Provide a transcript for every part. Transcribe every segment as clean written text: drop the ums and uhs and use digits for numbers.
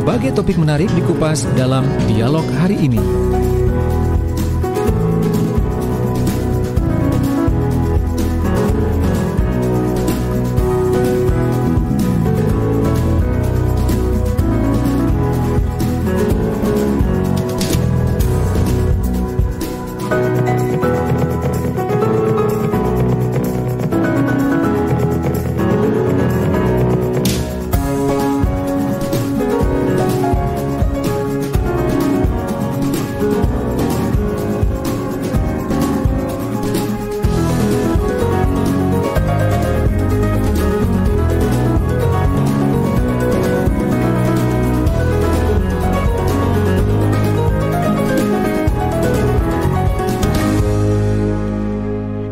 Berbagai topik menarik dikupas dalam dialog hari ini.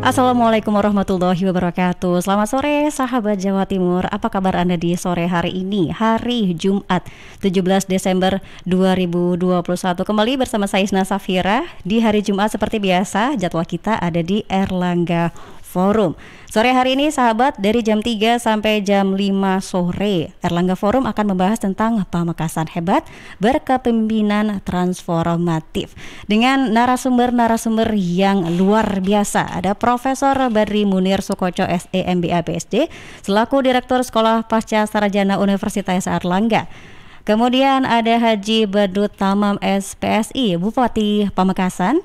Assalamualaikum warahmatullahi wabarakatuh. Selamat sore sahabat Jawa Timur. Apa kabar Anda di sore hari ini? Hari Jumat 17 Desember 2021. Kembali bersama saya Isna Safira. Di hari Jumat seperti biasa jadwal kita ada di Erlangga Forum. Sore hari ini sahabat dari jam 3 sampai jam 5 sore Erlangga Forum akan membahas tentang Pamekasan hebat berkepemimpinan transformatif dengan narasumber-narasumber yang luar biasa. Ada Profesor Badri Munir Sukoco SE MBA PhD selaku Direktur Sekolah Pasca Sarjana Universitas Erlangga. Kemudian ada Haji Badrut Tamam SPSI Bupati Pamekasan.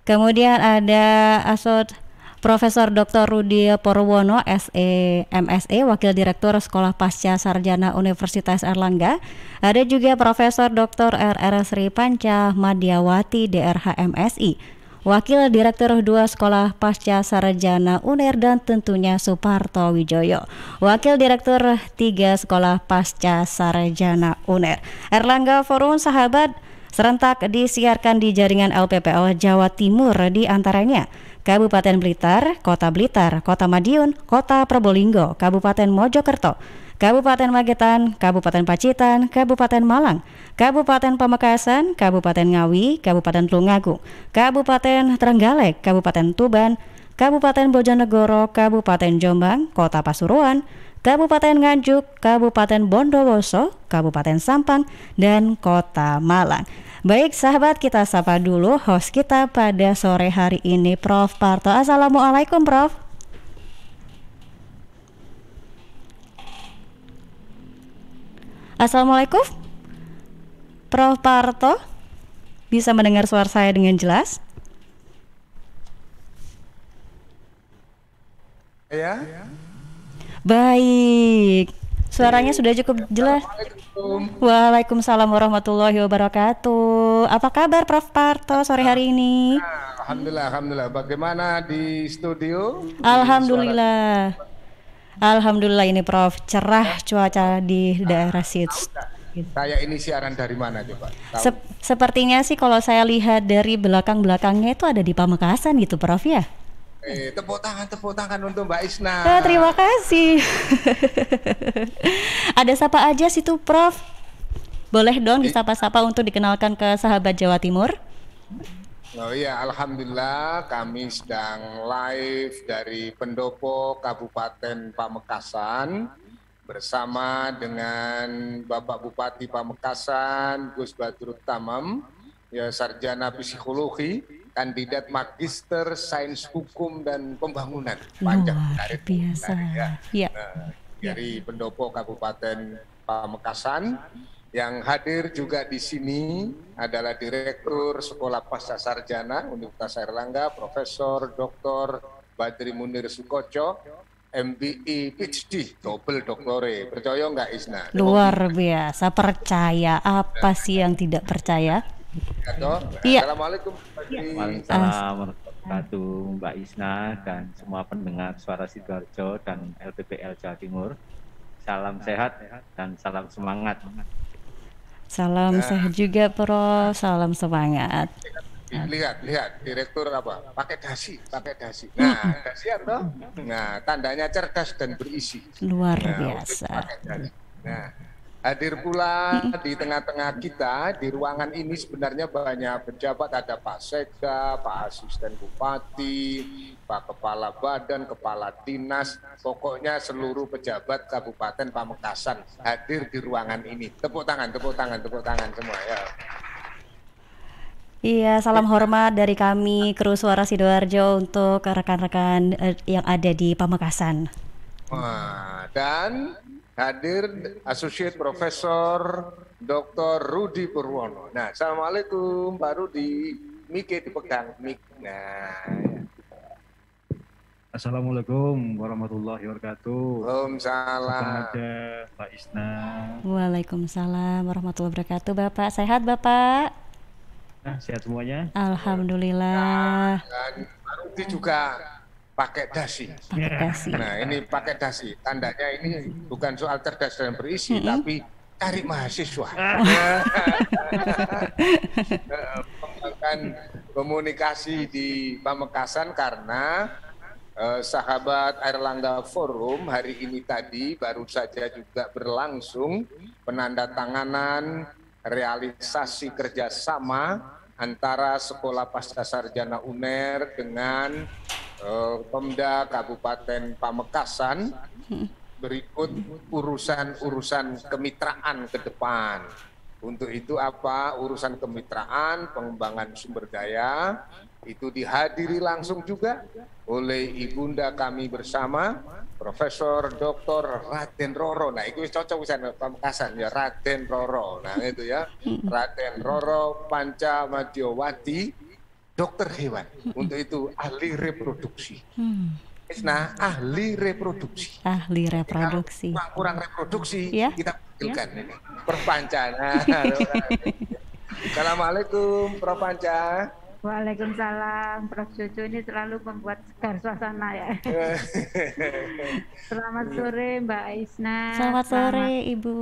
Kemudian ada Asod Profesor Dr. Rudi Purwono SE MSE Wakil Direktur Sekolah Pasca Sarjana Universitas Erlangga. Ada juga Profesor Dr. RR Sri Panca Madiawati DRH MSI Wakil Direktur 2 Sekolah Pasca Sarjana UNER dan tentunya Suparto Wijoyo Wakil Direktur 3 Sekolah Pasca Sarjana UNER. Erlangga Forum sahabat serentak disiarkan di jaringan LPPL Jawa Timur, di antaranya Kabupaten Blitar, Kota Madiun, Kota Probolinggo, Kabupaten Mojokerto, Kabupaten Magetan, Kabupaten Pacitan, Kabupaten Malang, Kabupaten Pamekasan, Kabupaten Ngawi, Kabupaten Tulungagung, Kabupaten Trenggalek, Kabupaten Tuban, Kabupaten Bojonegoro, Kabupaten Jombang, Kota Pasuruan, Kabupaten Nganjuk, Kabupaten Bondowoso, Kabupaten Sampang, dan Kota Malang. Baik sahabat, kita sapa dulu host kita pada sore hari ini, Prof. Parto. Assalamualaikum Prof. Assalamualaikum Prof. Parto. Bisa mendengar suara saya dengan jelas? Ya. Baik, suaranya sudah cukup jelas. Waalaikumsalam warahmatullahi wabarakatuh. Apa kabar Prof. Parto sore hari ini? Alhamdulillah. Bagaimana di studio? Alhamdulillah. Alhamdulillah ini Prof, cerah cuaca di daerah situ. Kayak ini siaran dari mana coba? Sepertinya sih kalau saya lihat dari belakang-belakangnya itu ada di Pamekasan gitu Prof ya. Tepuk tangan untuk Mbak Isna. Terima kasih. Ada siapa aja situ Prof? Boleh dong disapa-sapa untuk dikenalkan ke sahabat Jawa Timur. Oh iya, alhamdulillah kami sedang live dari Pendopo Kabupaten Pamekasan bersama dengan Bapak Bupati Pamekasan Gus Badrut Tamam, ya sarjana psikologi, kandidat magister sains hukum dan pembangunan. Panjang luar biasa. Ya. Nah, dari Pendopo Kabupaten Pamekasan. Yang hadir juga di sini adalah Direktur Sekolah Pasca Sarjana Universitas Erlangga, Profesor Dr. Badri Munir Sukoco, MBE PhD, double doktore. Percaya nggak Isna? Luar biasa, percaya. Apa sih yang tidak percaya? Iya. Assalamualaikum. Waalaikumsalam warahmatullahi Mbak Isna dan semua pendengar Suara Sidoarjo dan LPPL Jawa Timur. Salam sehat dan salam semangat. Salam sehat juga Prof, salam semangat. Lihat direktur apa? Pakai dasi. Nah, dasi atau? Nah, tandanya cerdas dan berisi. Luar biasa. Nah, Hadir pula di tengah-tengah kita di ruangan ini sebenarnya banyak pejabat, ada Pak Sekda, Pak Asisten Bupati, Pak Kepala Badan, Kepala Dinas, pokoknya seluruh pejabat Kabupaten Pamekasan hadir di ruangan ini. Tepuk tangan semua ya. Iya, salam hormat dari kami kru Suara Sidoarjo untuk rekan-rekan yang ada di Pamekasan. Wah, dan hadir Associate Profesor Dr. Rudi Purwono. Nah, assalamualaikum Pak Rudi. Mike dipegang mik. Nah, ya. Assalamualaikum warahmatullahi wabarakatuh. Waalaikumsalam. Ada Mbak Isna. Waalaikumsalam warahmatullahi wabarakatuh. Bapak sehat Bapak? Nah, sehat semuanya. Alhamdulillah. Dan Pak Rudi juga pakai dasi. Pakai dasi. Nah, ini pakai dasi. Tandanya ini bukan soal cerdas dan berisi, tapi cari mahasiswa. Mengembangkan komunikasi di Pamekasan karena sahabat Airlangga Forum hari ini tadi baru saja juga berlangsung penandatanganan realisasi kerjasama antara Sekolah Pascasarjana UNER dengan Pemda Kabupaten Pamekasan berikut urusan-urusan kemitraan ke depan. Untuk itu apa? Urusan kemitraan, pengembangan sumber daya, itu dihadiri langsung juga oleh ibunda kami bersama, Profesor Dr. Raden Roro. Nah, itu cocok bisa Pamekasan ya, Raden Roro. Nah, itu ya, Raden Roro Pancamadyawati, dokter hewan. Untuk itu ahli reproduksi. Nah, ahli reproduksi. Ahli reproduksi. Kurang reproduksi, ya? kita panggilkan ini. Prof Panca. Nah, Assalamualaikum, Prof Panca. Waalaikumsalam, Prof Jojo ini selalu membuat segar suasana ya. Selamat sore Mbak Isna. Selamat sore Ibu.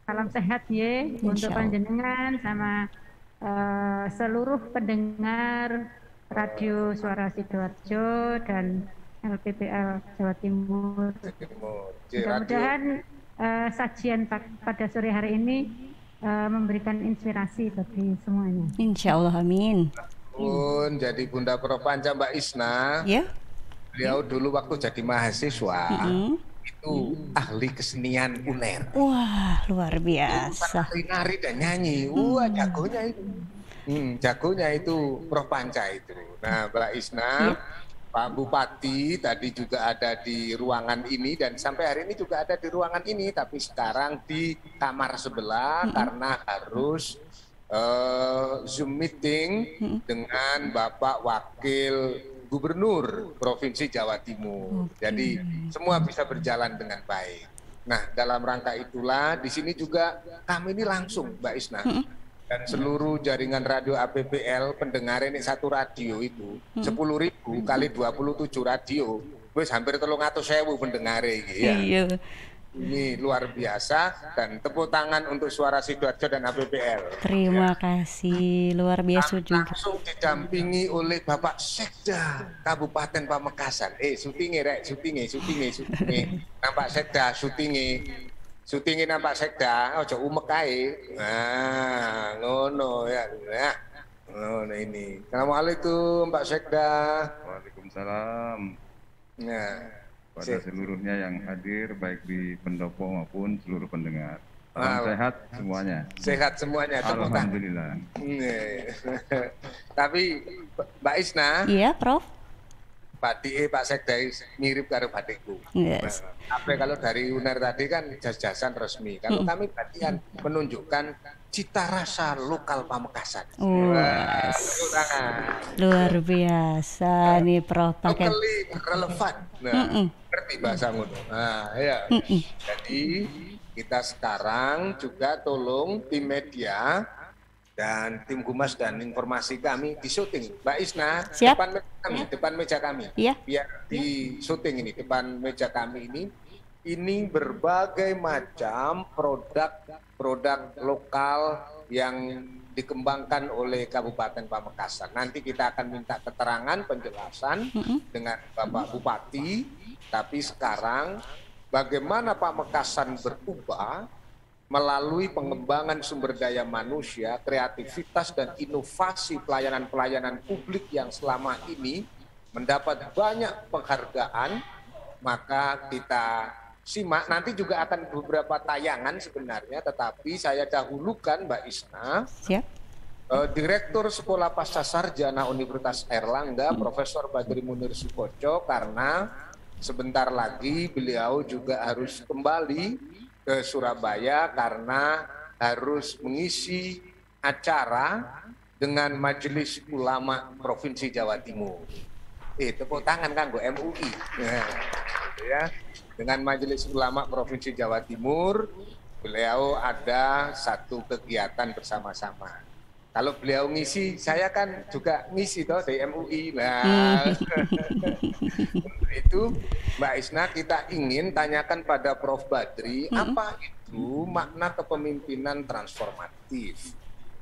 Salam sehat ya untuk panjenengan sama seluruh pendengar Radio Suara Sidoarjo dan LPPL Jawa Timur. Mudah-mudahan sajian pada sore hari ini memberikan inspirasi bagi semuanya. Insya Allah, amin. Jadi Bunda Prof Panca Mbak Isna, ya. Beliau dulu waktu jadi mahasiswa itu ahli kesenian UNER. Wah, luar biasa. Nari dan nyanyi, wah jagonya itu. Jagonya itu Prof Panca itu. Nah, Mbak Isna, Pak Bupati tadi juga ada di ruangan ini dan sampai hari ini juga ada di ruangan ini, tapi sekarang di kamar sebelah karena harus Zoom meeting dengan Bapak Wakil Gubernur Provinsi Jawa Timur. Jadi semua bisa berjalan dengan baik. Nah, dalam rangka itulah di sini juga kami ini langsung Mbak Isna dan seluruh jaringan radio APPL pendengar ini satu radio itu 10.000 kali 27 radio, wes hampir 300.000 pendengar ya. Iya. Ini luar biasa dan tepuk tangan untuk Suara Sidoarjo dan APPL. Terima kasih, luar biasa juga. Langsung didampingi oleh Bapak Sekda Kabupaten Pamekasan. Syutingnya nampak Sekda syutingnya nampak Sekda, ojo umek ae. Nah, ngono ya. Nah, ngono ini. Assalamualaikum Pak Sekda. Waalaikumsalam. Nah, pada seluruhnya yang hadir baik di pendopo maupun seluruh pendengar. Salam sehat semuanya. Sehat semuanya. Alhamdulillah. Tapi Mbak Isna. Iya, Prof. Batik Pak Sekda mirip karo batikku. Yes. Apa kalau dari UNER tadi kan jas-jasan resmi. Kalau kami batikan menunjukkan cita rasa lokal Pamekasan. Luar biasa nih Prof. Pakai relevan. Ngerti bahasa ngono. Nah, ya. Jadi kita sekarang juga tolong tim media dan tim Humas dan informasi kami di syuting, Mbak Isna. Siap. Depan meja kami. Iya. Biar di syuting ini depan meja kami ini berbagai macam produk lokal yang dikembangkan oleh Kabupaten Pamekasan. Nanti kita akan minta keterangan penjelasan dengan Bapak Bupati. Tapi sekarang bagaimana Pamekasan berubah melalui pengembangan sumber daya manusia, kreativitas dan inovasi pelayanan-pelayanan publik yang selama ini mendapat banyak penghargaan. Maka kita simak, nanti juga akan beberapa tayangan sebenarnya, tetapi saya dahulukan Mbak Isna. Siap. Direktur Sekolah Pascasarjana Universitas Airlangga, Profesor Badri Munir Sukoco, karena sebentar lagi beliau juga harus kembali ke Surabaya karena harus mengisi acara dengan Majelis Ulama Provinsi Jawa Timur. Tepuk tangan kanggo MUI. Ya, dengan Majelis Ulama Provinsi Jawa Timur, beliau ada satu kegiatan bersama-sama. Kalau beliau ngisi, saya kan juga ngisi toh dari MUI. Nah, itu Mbak Isna, kita ingin tanyakan pada Prof. Badri, apa itu makna kepemimpinan transformatif?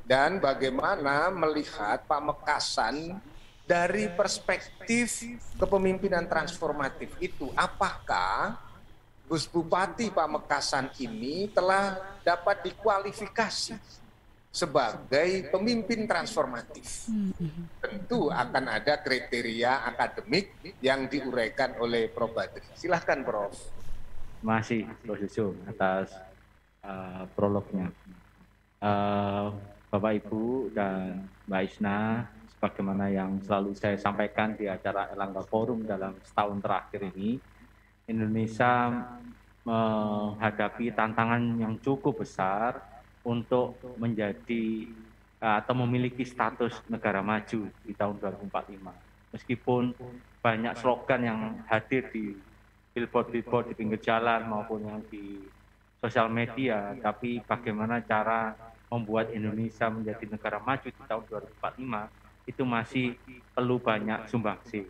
Dan bagaimana melihat Pamekasan dari perspektif kepemimpinan transformatif itu? Apakah Gus Bupati Pamekasan ini telah dapat dikualifikasi sebagai pemimpin transformatif? Tentu akan ada kriteria akademik yang diuraikan oleh Prof. Badri. Silahkan Prof. Terima kasih Prof. Yusuf atas prolognya. Bapak Ibu dan Mbak Isna, sebagaimana yang selalu saya sampaikan di acara Erlangga Forum dalam setahun terakhir ini, Indonesia menghadapi tantangan yang cukup besar untuk menjadi atau memiliki status negara maju di tahun 2045. Meskipun banyak slogan yang hadir di billboard-billboard di pinggir jalan maupun yang di sosial media, tapi bagaimana cara membuat Indonesia menjadi negara maju di tahun 2045 itu masih perlu banyak sumbangsi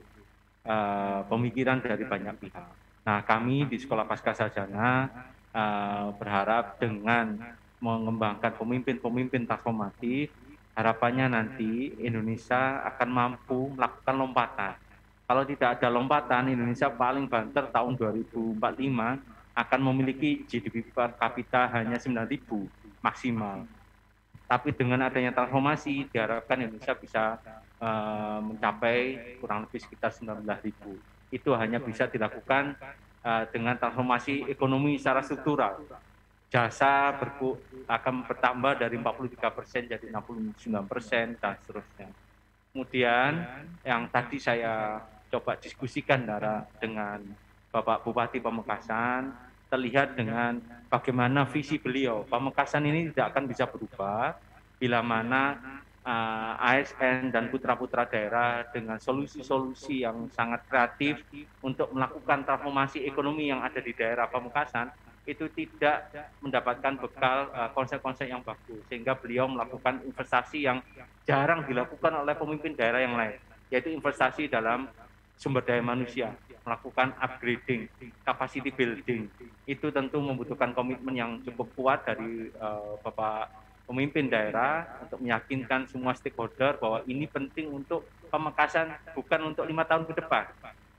pemikiran dari banyak pihak. Nah, kami di Sekolah Pascasarjana berharap dengan mengembangkan pemimpin-pemimpin transformatif, harapannya nanti Indonesia akan mampu melakukan lompatan. Kalau tidak ada lompatan, Indonesia paling banter tahun 2045 akan memiliki GDP per kapita hanya 9.000 maksimal. Tapi dengan adanya transformasi, diharapkan Indonesia bisa mencapai kurang lebih sekitar 19.000. Itu hanya bisa dilakukan dengan transformasi ekonomi secara struktural. Jasa akan bertambah dari 43% jadi 69% dan seterusnya. Kemudian yang tadi saya coba diskusikan dengan Bapak Bupati Pamekasan, terlihat dengan bagaimana visi beliau. Pamekasan ini tidak akan bisa berubah bila mana ASN dan putra-putra daerah dengan solusi-solusi yang sangat kreatif untuk melakukan transformasi ekonomi yang ada di daerah Pamekasan itu tidak mendapatkan bekal konsep-konsep yang bagus, sehingga beliau melakukan investasi yang jarang dilakukan oleh pemimpin daerah yang lain, yaitu investasi dalam sumber daya manusia, melakukan upgrading, capacity building. Itu tentu membutuhkan komitmen yang cukup kuat dari Bapak pemimpin daerah untuk meyakinkan semua stakeholder bahwa ini penting untuk Pamekasan, bukan untuk 5 tahun ke depan,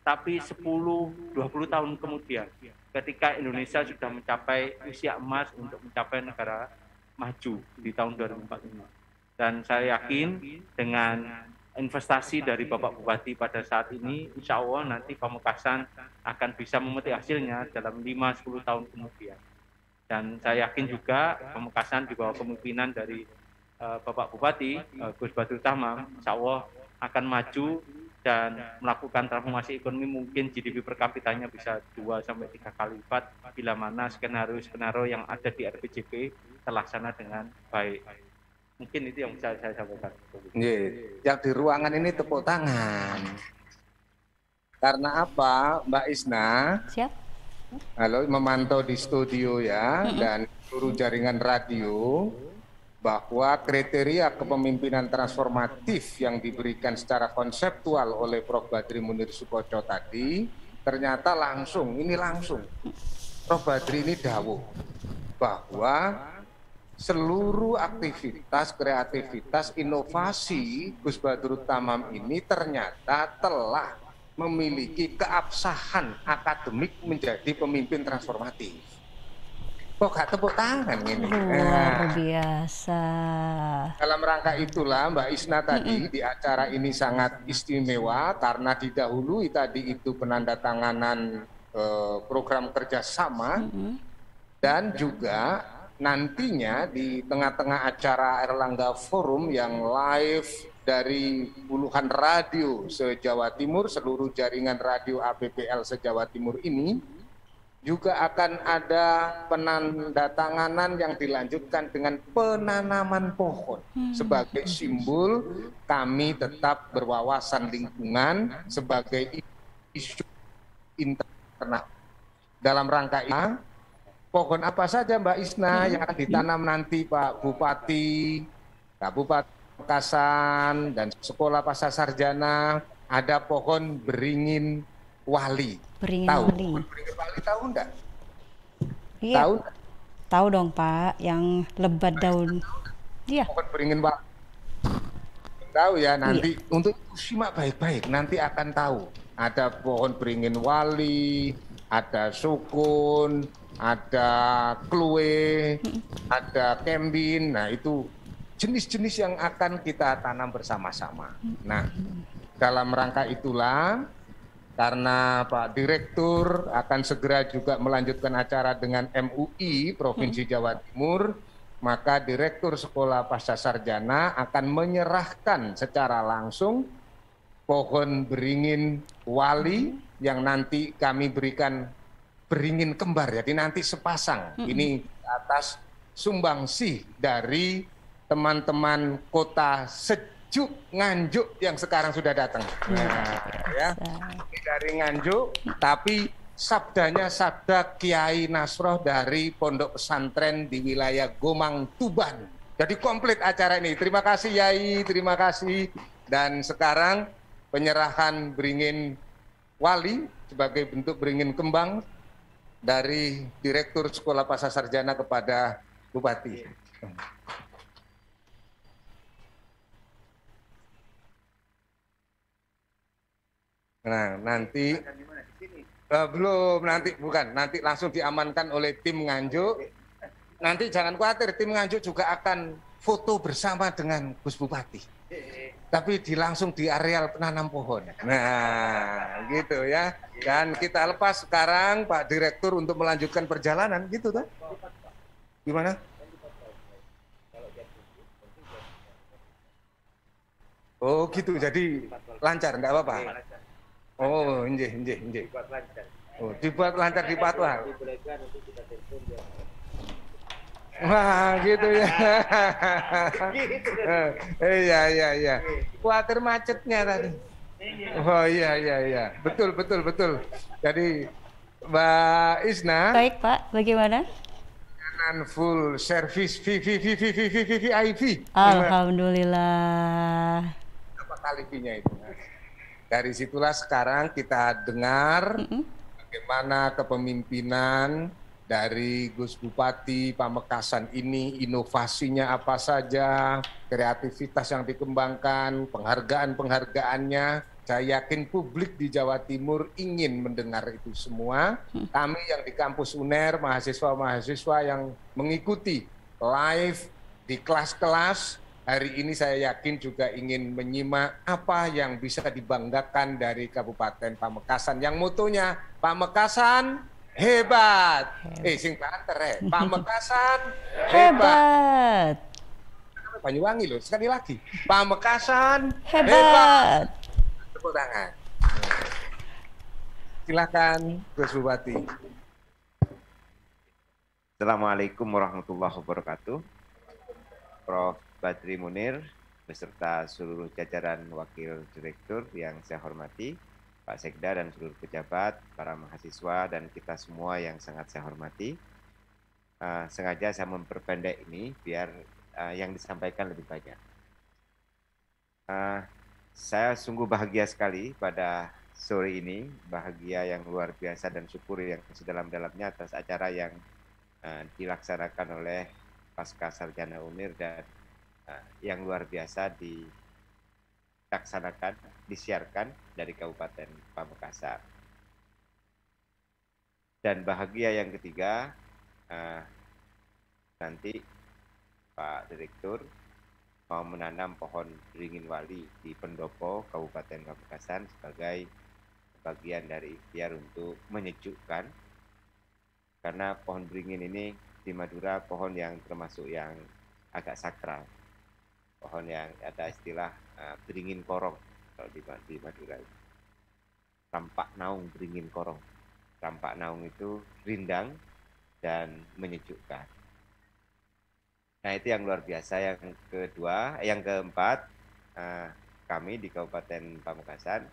tapi 10-20 tahun kemudian, ketika Indonesia sudah mencapai usia emas untuk mencapai negara maju di tahun 2045. Dan saya yakin dengan investasi dari Bapak Bupati pada saat ini, insya Allah nanti Pamekasan akan bisa memetik hasilnya dalam 5-10 tahun kemudian. Dan saya yakin juga Pamekasan di bawah kepemimpinan dari Bapak Bupati, Gus Badrul Tamam, insya Allah akan maju dan melakukan transformasi ekonomi. Mungkin GDP per kapitanya bisa 2-3 kali lipat bila mana skenario yang ada di RPJP terlaksana dengan baik. Mungkin itu yang bisa saya sampaikan. Yang di ruangan ini tepuk tangan. Karena apa, Mbak Isna? Siap. Halo, memantau di studio ya, dan seluruh jaringan radio, bahwa kriteria kepemimpinan transformatif yang diberikan secara konseptual oleh Prof. Badri Munir Sukoco tadi, ternyata langsung Prof. Badri ini dawuh bahwa seluruh aktivitas, kreativitas, inovasi Gus Badrul Tamam ini ternyata telah memiliki keabsahan akademik menjadi pemimpin transformatif. Kok gak tepuk tangan ini? Luar biasa. Dalam rangka itulah Mbak Isna tadi di acara ini sangat istimewa karena didahului tadi itu penandatanganan program kerjasama dan juga nantinya di tengah-tengah acara Erlangga Forum yang live dari puluhan radio se-Jawa Timur, seluruh jaringan radio APPL se-Jawa Timur ini, juga akan ada penandatanganan yang dilanjutkan dengan penanaman pohon sebagai simbol kami tetap berwawasan lingkungan sebagai isu internal. Dalam rangka ini, pohon apa saja Mbak Isna yang akan ditanam nanti Pak Bupati, Kabupaten Pamekasan dan Sekolah Pasca Sarjana? Ada pohon beringin wali. Beringin tahu? wali. Pohon beringin wali tahu enggak? Iya. Tahu? Tahu dong Pak, yang lebat daun. Iya. Pohon beringin wali. Tahu ya nanti untuk simak baik-baik nanti akan tahu. Ada pohon beringin wali, ada sukun, ada klue, ada kembin. Nah itu jenis-jenis yang akan kita tanam bersama-sama. Nah, dalam rangka itulah, karena Pak Direktur akan segera juga melanjutkan acara dengan MUI Provinsi Jawa Timur, maka Direktur Sekolah Pasca Sarjana akan menyerahkan secara langsung pohon beringin wali yang nanti kami berikan beringin kembar. Jadi nanti sepasang. Ini atas sumbangsih dari teman-teman kota sejuk Nganjuk yang sekarang sudah datang. Nah, ya. Ini dari Nganjuk, tapi sabdanya sabda Kiai Nasroh dari Pondok Pesantren di wilayah Gomang, Tuban. Jadi komplit acara ini. Terima kasih Yai, terima kasih. Dan sekarang penyerahan beringin wali sebagai bentuk beringin kembang dari Direktur Sekolah Pasca Sarjana kepada Bupati. Nah, nanti belum, nanti langsung diamankan oleh tim Nganjuk. Nanti jangan khawatir, tim Nganjuk juga akan foto bersama dengan Gus Bupati. Tapi langsung di areal penanam pohon. Nah, gitu ya. Dan kita lepas sekarang Pak Direktur untuk melanjutkan perjalanan, gitu kan? Gimana? Oh, gitu. Jadi lancar, enggak apa-apa. Oh, injih. Oh, dibuat lancar di patwa. Wah, gitu ya. Iya. Khawatir macetnya tadi. Oh iya. Betul. Jadi Mbak Isna. Baik Pak, bagaimana? Full service VIP. Alhamdulillah. Apa kali V-nya itu? Dari situlah sekarang kita dengar bagaimana kepemimpinan dari Gus Bupati Pamekasan ini, inovasinya apa saja, kreativitas yang dikembangkan, penghargaan-penghargaannya. Saya yakin publik di Jawa Timur ingin mendengar itu semua. Kami yang di kampus UNER, mahasiswa-mahasiswa yang mengikuti live di kelas-kelas, hari ini saya yakin juga ingin menyimak apa yang bisa dibanggakan dari Kabupaten Pamekasan yang mutunya Pamekasan hebat. Sing banter Pamekasan hebat. Banyuwangi loh, sekali lagi. Pamekasan hebat. Tepuk tangan. Silakan Gus Bupati. Assalamualaikum warahmatullahi wabarakatuh. Prof. Badri Munir beserta seluruh jajaran Wakil Direktur yang saya hormati, Pak Sekda dan seluruh pejabat, para mahasiswa dan kita semua yang sangat saya hormati. Sengaja saya memperpendek ini biar yang disampaikan lebih banyak. Saya sungguh bahagia sekali pada sore ini, bahagia yang luar biasa dan syukur yang sedalam-dalamnya atas acara yang dilaksanakan oleh Pasca Sarjana UNIR dan yang luar biasa dilaksanakan, disiarkan dari Kabupaten Pamekasan. Dan bahagia yang ketiga, nanti Pak Direktur mau menanam pohon beringin wali di Pendopo, Kabupaten Pamekasan sebagai bagian dari ikhtiar untuk menyejukkan, karena pohon beringin ini di Madura pohon yang termasuk yang agak sakral, pohon yang ada istilah beringin korong kalau di Madura. Rampak naung beringin korong. Rampak naung itu rindang dan menyejukkan. Nah, itu yang luar biasa. Yang kedua, yang keempat, kami di Kabupaten Pamekasan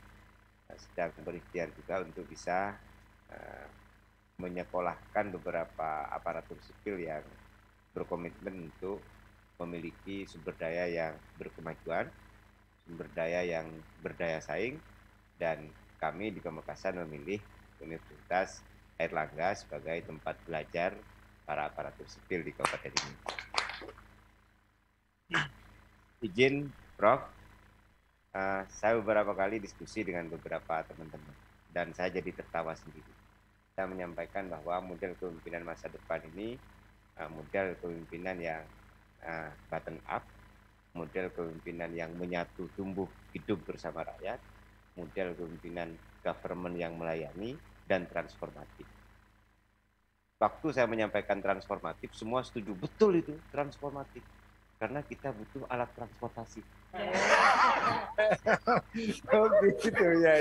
sedang berikhtiar juga untuk bisa menyekolahkan beberapa aparatur sipil yang berkomitmen untuk memiliki sumber daya yang berkemajuan, sumber daya yang berdaya saing, dan kami di Pamekasan memilih Universitas Airlangga sebagai tempat belajar para aparatur sipil di kabupaten ini. Izin, Prof, saya beberapa kali diskusi dengan beberapa teman-teman, dan saya jadi tertawa sendiri. Saya menyampaikan bahwa model kepemimpinan masa depan ini model kepemimpinan yang bottom up, model kepemimpinan yang menyatu tumbuh hidup bersama rakyat, model kepemimpinan government yang melayani dan transformatif. Waktu saya menyampaikan transformatif, semua setuju, betul itu transformatif, karena kita butuh alat transportasi. Oh gitu, ya.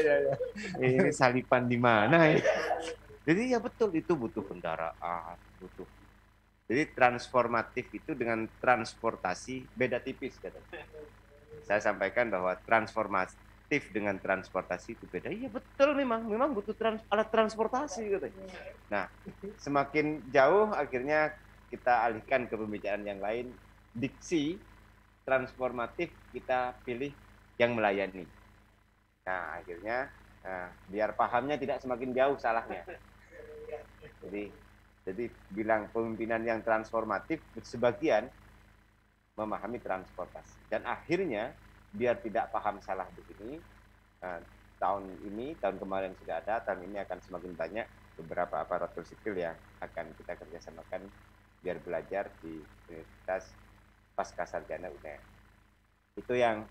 Ini salipan di mana ya? Jadi ya betul, itu butuh kendaraan, butuh. Jadi transformatif itu dengan transportasi beda tipis, katanya. Saya sampaikan bahwa transformatif dengan transportasi itu beda. Iya betul, memang butuh alat transportasi, katanya. Nah, semakin jauh akhirnya kita alihkan ke pembicaraan yang lain. Diksi transformatif kita pilih yang melayani. Nah, akhirnya biar pahamnya tidak semakin jauh salahnya. Jadi bilang pemimpinan yang transformatif, sebagian memahami transportasi. Dan akhirnya biar tidak paham salah begini, tahun kemarin sudah ada, tahun ini akan semakin banyak beberapa aparatur sipil yang akan kita kerjasamakan biar belajar di Universitas Pascasarjana UNER. Itu yang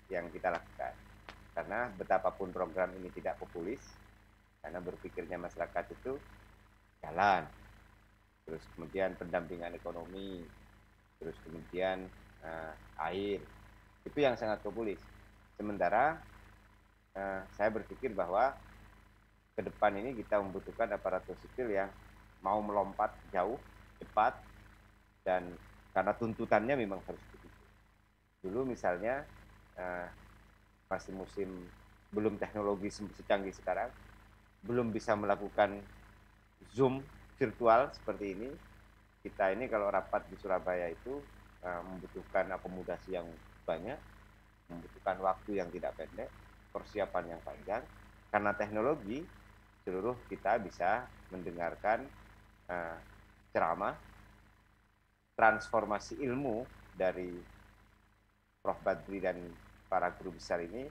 kita lakukan. Karena betapapun program ini tidak populis, karena berpikirnya masyarakat itu jalan, terus kemudian pendampingan ekonomi, terus kemudian air, itu yang sangat populis. Sementara saya berpikir bahwa ke depan ini kita membutuhkan aparatur sipil yang mau melompat jauh, cepat, dan karena tuntutannya memang harus begitu. Dulu misalnya masih musim belum teknologi secanggih sekarang, belum bisa melakukan Zoom virtual seperti ini. Kita ini kalau rapat di Surabaya itu membutuhkan akomodasi yang banyak, membutuhkan waktu yang tidak pendek, persiapan yang panjang. Karena teknologi, seluruh kita bisa mendengarkan ceramah, transformasi ilmu dari Prof. Badri dan para guru besar ini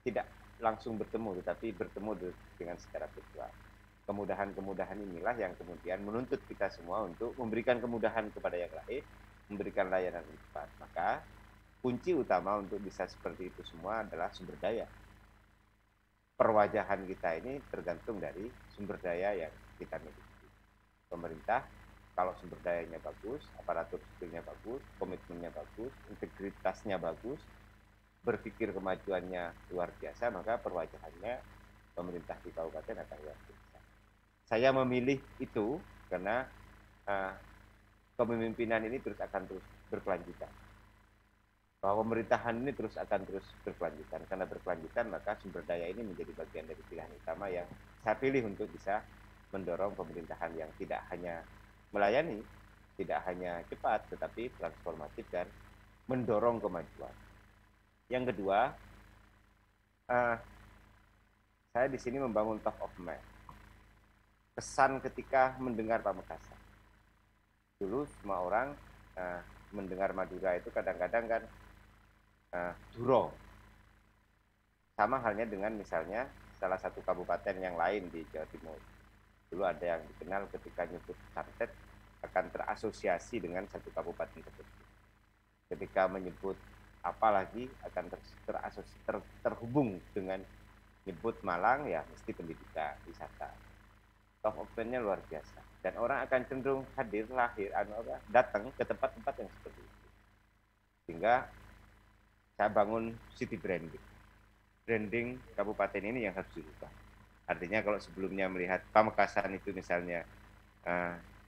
tidak langsung bertemu, tetapi bertemu dengan secara virtual. Kemudahan-kemudahan inilah yang kemudian menuntut kita semua untuk memberikan kemudahan kepada yang lain, memberikan layanan yang cepat. Maka kunci utama untuk bisa seperti itu semua adalah sumber daya. Perwajahan kita ini tergantung dari sumber daya yang kita miliki. Pemerintah, kalau sumber dayanya bagus, aparatur sipilnya bagus, komitmennya bagus, integritasnya bagus, berpikir kemajuannya luar biasa, maka perwajahannya pemerintah di kabupaten akan luar biasa. Saya memilih itu karena kepemimpinan ini akan terus berkelanjutan. Bahwa pemerintahan ini akan terus berkelanjutan. Karena berkelanjutan, maka sumber daya ini menjadi bagian dari pilihan utama yang saya pilih untuk bisa mendorong pemerintahan yang tidak hanya melayani, tidak hanya cepat, tetapi transformatif dan mendorong kemajuan. Yang kedua, saya di sini membangun top of mind. Kesan ketika mendengar Pamekasan. Dulu semua orang mendengar Madura itu kadang-kadang kan Duro. Sama halnya dengan misalnya salah satu kabupaten yang lain di Jawa Timur. Dulu ada yang dikenal ketika nyebut Santet akan terasosiasi dengan satu kabupaten tertentu. Ketika menyebut apalagi akan terhubung dengan nyebut Malang, ya mesti pendidikan, wisata. Top of mind-nya luar biasa. Dan orang akan cenderung datang ke tempat-tempat yang seperti itu. Sehingga saya bangun city branding. Branding kabupaten ini yang harus dirubah. Artinya kalau sebelumnya melihat Pamekasan itu misalnya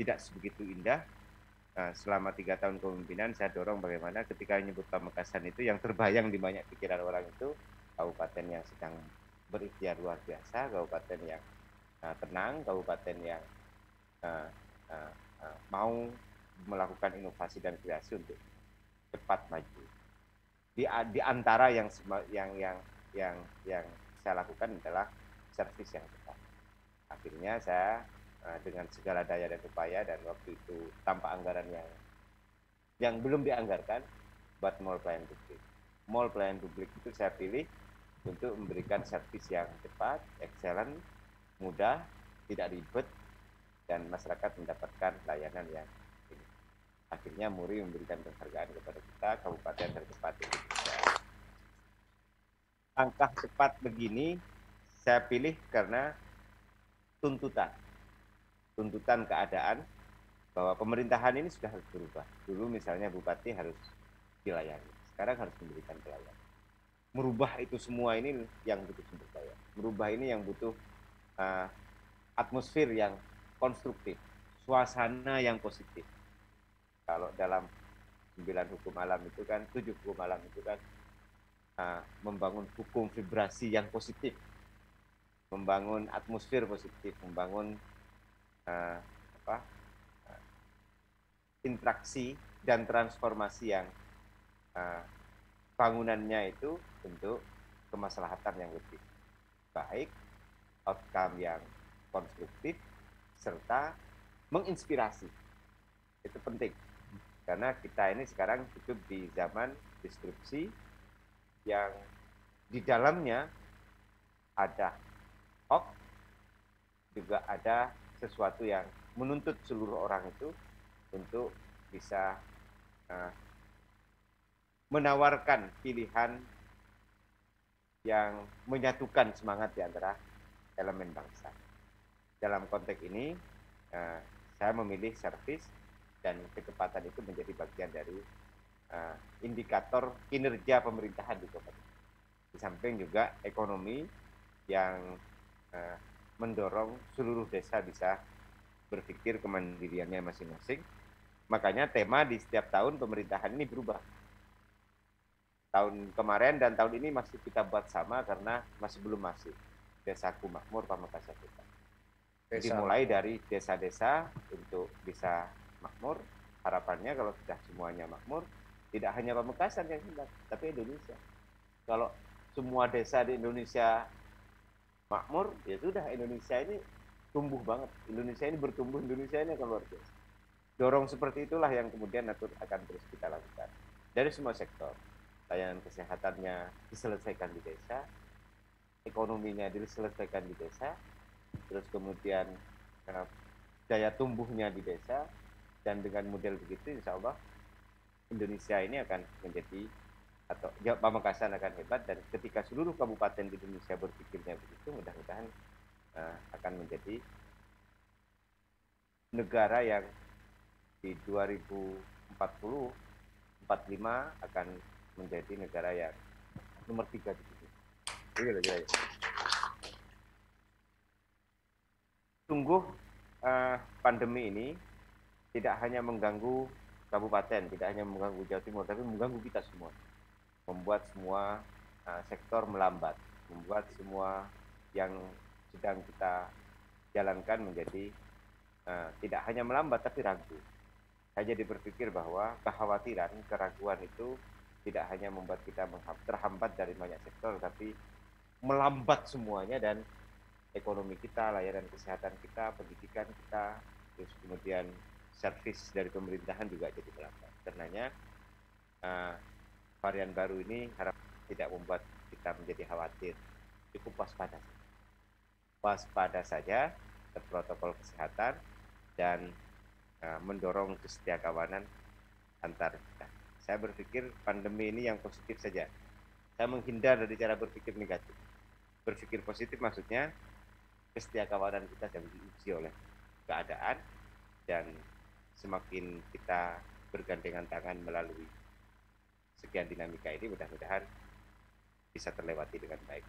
tidak sebegitu indah, selama 3 tahun kepemimpinan saya dorong bagaimana ketika menyebut Pamekasan itu yang terbayang di banyak pikiran orang itu kabupaten yang sedang berikhtiar luar biasa, kabupaten yang tenang, kabupaten yang mau melakukan inovasi dan kreasi untuk cepat maju. Di antara yang saya lakukan adalah servis yang cepat. Akhirnya saya dengan segala daya dan upaya dan waktu itu tanpa anggaran yang belum dianggarkan buat mall pelayanan publik. Mall pelayanan publik itu saya pilih untuk memberikan servis yang cepat, excellent, mudah, tidak ribet, dan masyarakat mendapatkan layanan yang ini. Akhirnya Muri memberikan penghargaan kepada kita kabupaten tercepat di Indonesia. Langkah cepat begini saya pilih karena tuntutan keadaan bahwa pemerintahan ini sudah harus berubah. Dulu misalnya bupati harus dilayani, sekarang harus memberikan pelayanan. Merubah itu semua ini yang butuh sumber daya. Merubah ini yang butuh atmosfer yang konstruktif, suasana yang positif. Kalau dalam 9 hukum alam itu kan, 7 hukum alam itu kan membangun hukum vibrasi yang positif, membangun atmosfer positif, membangun interaksi dan transformasi yang bangunannya itu untuk kemaslahatan yang lebih baik, outcome yang konstruktif, serta menginspirasi. Itu penting. Karena kita ini sekarang hidup di zaman disrupsi yang di dalamnya ada hoax, juga ada sesuatu yang menuntut seluruh orang itu untuk bisa menawarkan pilihan yang menyatukan semangat di antara elemen bangsa. Dalam konteks ini, saya memilih servis dan kecepatan itu menjadi bagian dari indikator kinerja pemerintahan di kota. Di samping juga ekonomi yang mendorong seluruh desa bisa berpikir kemandiriannya masing-masing. Makanya tema di setiap tahun pemerintahan ini berubah. Tahun kemarin dan tahun ini masih kita buat sama karena masih belum masif. Desaku Makmur Pamekasan kita. Dimulai dari desa-desa untuk bisa makmur. Harapannya kalau sudah semuanya makmur, tidak hanya Pamekasan yang hebat, tapi Indonesia. Kalau semua desa di Indonesia makmur, ya sudah, Indonesia ini tumbuh banget. Indonesia ini bertumbuh, Indonesia ini akan luar biasa. Dorong seperti itulah yang kemudian akan terus kita lakukan. Dari semua sektor. Layanan kesehatannya diselesaikan di desa, ekonominya diselesaikan di desa, terus kemudian daya tumbuhnya di desa, dan dengan model begitu insya Allah Indonesia ini akan menjadi, atau Pamekasan akan hebat, dan ketika seluruh kabupaten di Indonesia berpikirnya begitu, mudah-mudahan akan menjadi negara yang di 2040-45 akan menjadi negara yang nomor 3 di dunia. Sungguh pandemi ini tidak hanya mengganggu kabupaten, tidak hanya mengganggu Jawa Timur, tapi mengganggu kita semua. Membuat semua sektor melambat, membuat semua yang sedang kita jalankan menjadi tidak hanya melambat tapi ragu. Saya jadi berpikir bahwa kekhawatiran, keraguan itu tidak hanya membuat kita terhambat dari banyak sektor, tapi melambat semuanya, dan ekonomi kita, layanan kesehatan kita, pendidikan kita, terus kemudian servis dari pemerintahan juga jadi melambat. Karenanya varian baru ini harap tidak membuat kita menjadi khawatir. Cukup waspada saja protokol kesehatan dan mendorong kesetiakawanan antar kita. Saya berpikir pandemi ini yang positif saja. Saya menghindar dari cara berpikir negatif. Berpikir positif maksudnya kesetiakawanan kita sedang diuji oleh keadaan, dan semakin kita bergandengan tangan melalui sekian dinamika ini, mudah-mudahan bisa terlewati dengan baik.